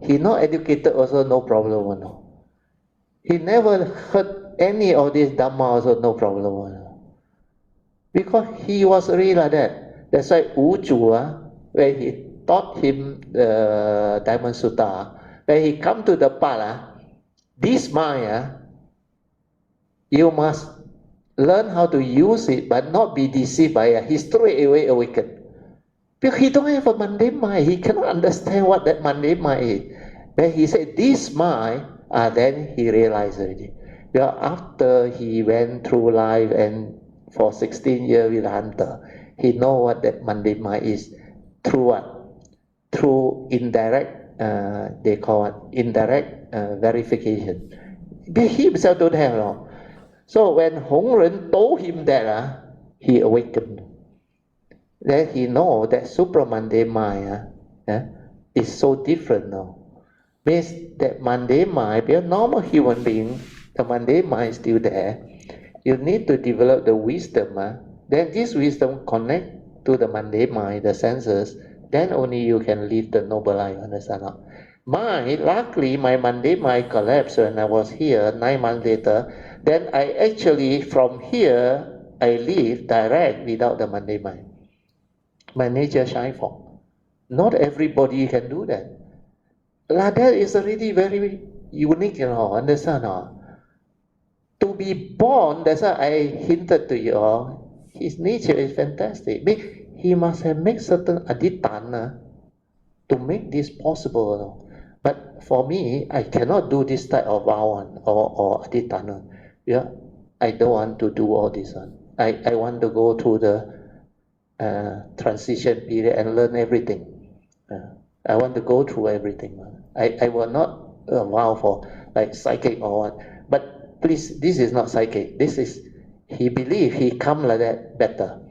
he not educated also no problem or no. He never heard any of this Dhamma also no problem or no. Because he was really like that. That's why Wu Chu, when he taught him the Diamond Sutta, when he come to the part, this mind, you must learn how to use it, but not be deceived by it. He straight away awakened. Because he don't have a mundane mind. He cannot understand what that mundane mind is. When he said, this mind, then he realized already. Because after he went through life and for 16 years with a hunter, he know what that mundane mind is. Through what? Through indirect, they call it indirect verification. But he himself don't have no. So when Hong Ren told him that, he awakened. Then he know that supramundane mind is so different now. Means that mundane mind, because normal human being, the mundane mind is still there. You need to develop the wisdom. Then this wisdom connect to the mundane mind, the senses. Then only you can live the noble life. Understand? Mine, luckily, my mundane mind collapsed when I was here 9 months later. Then I actually, from here, I live direct without the mundane mind. My nature shine forth. Not everybody can do that. Like that is already very unique, you know, understand? To be born, that's why I hinted to you, his nature is fantastic. He must have made certain aditana to make this possible. You know. But for me, I cannot do this type of vow or aditana. Yeah, I don't want to do all this one. I want to go through the transition period and learn everything. I want to go through everything. I will not vow for like psychic or what. But please, this is not psychic. This is, he believe he come like that better.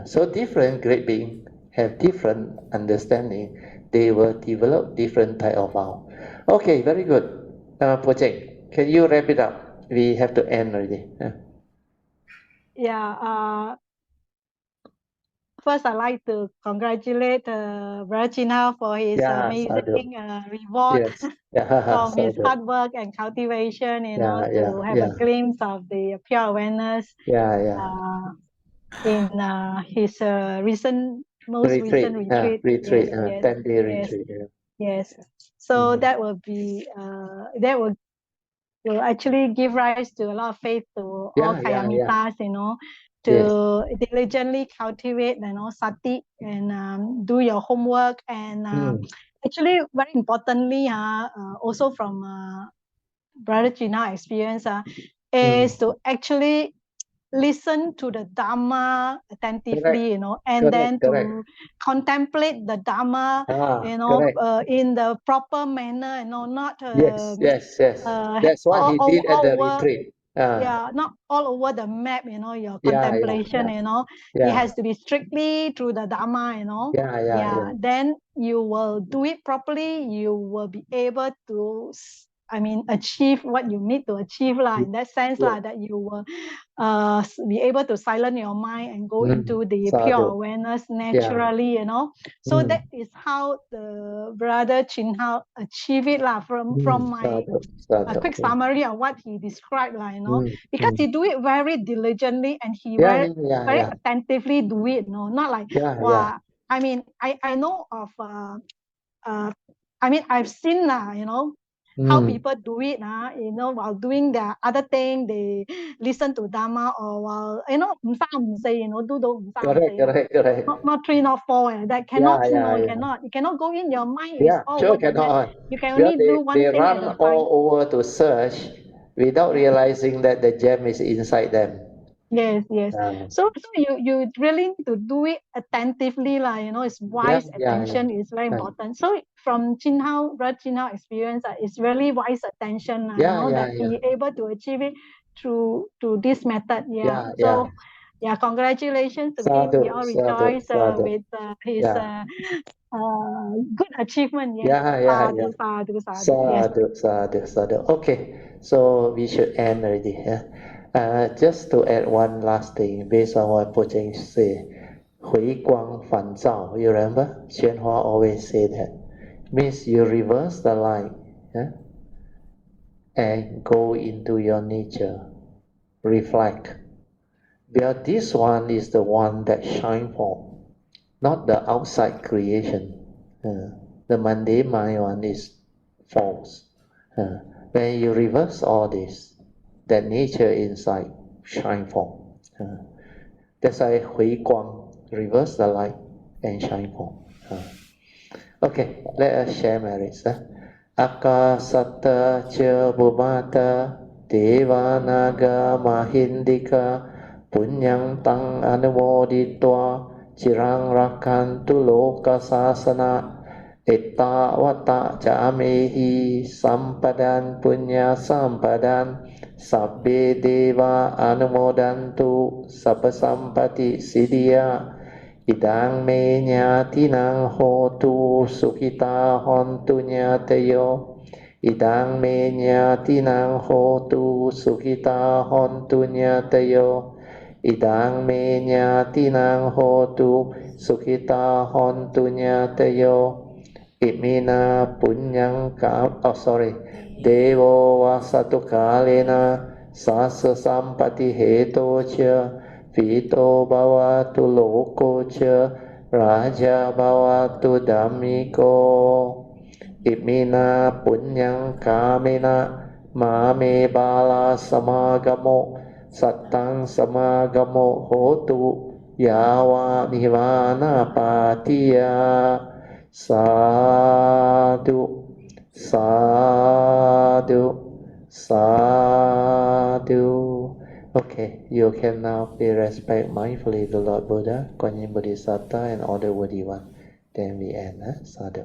So different great beings have different understanding. They will develop different type of vow. Okay, very good. Poh Cheng, can you wrap it up? We have to end already. Yeah. First, I'd like to congratulate Brother for his amazing reward from his hard work and cultivation, to have a glimpse of the pure awareness in his most recent retreat. 10-day retreat. Yes. So that will be, that will actually give rise to a lot of faith to all Kayamitas, to diligently cultivate, sati, and do your homework. And actually, very importantly, also from Brother Gina experience, is to actually listen to the Dharma attentively, and then to contemplate the Dharma, in the proper manner, not That's what he did at the retreat. not all over the map, your contemplation, it has to be strictly through the Dharma, then you will do it properly. You will be able to, achieve what you need to achieve, in that sense, that you will be able to silence your mind and go into the pure awareness naturally, So that is how the Brother Chin Hao achieved it, from my a quick summary of what he described, because he do it very diligently, and he very attentively do it, not like, I know of I've seen, how people do it, while doing their other thing, they listen to Dharma, or while, do those, correct. not three, not four, that cannot, you cannot go in, your mind is all over the map. You can only do one thing at a time. They run all over to search without realizing that the gem is inside them. Yes. So you really need to do it attentively, it's wise attention is very important. So from Brother Chin Hao experience, it's really wise attention, that he able to achieve it through this method. So congratulations to him. We all rejoice with his good achievement. Sadhu. Okay, so we should end already. Just to add one last thing, based on what Po Cheng said, 回光返照. You remember? Xuan Hua always say that. Means you reverse the light, and go into your nature, reflect. Because this one is the one that shine forth, not the outside creation. The mundane mind one is false. When you reverse all this, that nature inside shine forth. That's why 回光, reverse the light and shine forth. Okay, let us share merits. Akasata cha bhumata devanaga mahindika punyang tang anumoditva cirang rakantu loka sasana etta vata camehi sampadan punya sampadan sabbe deva anumodantu sampasampati siddhya idang me nyatinang hotu sukita hontu nyatayo idang me nyatinang hotu sukita hontu nyatayo idang me nyatinang hotu sukita hontu nyatayo imina punyang devo vasatu kalena sasa sampati heto cha Vito bhavatu loko cha raja bhavatu dhammiko imina punyang kamena mame bala samagamo sattang samagamo hotu yawa nirvana patiya sadhu sadhu. Okay, you can now pay respect mindfully to Lord Buddha, Guanyin Bodhisattva, and all the worthy ones. Then we end. Sadhu.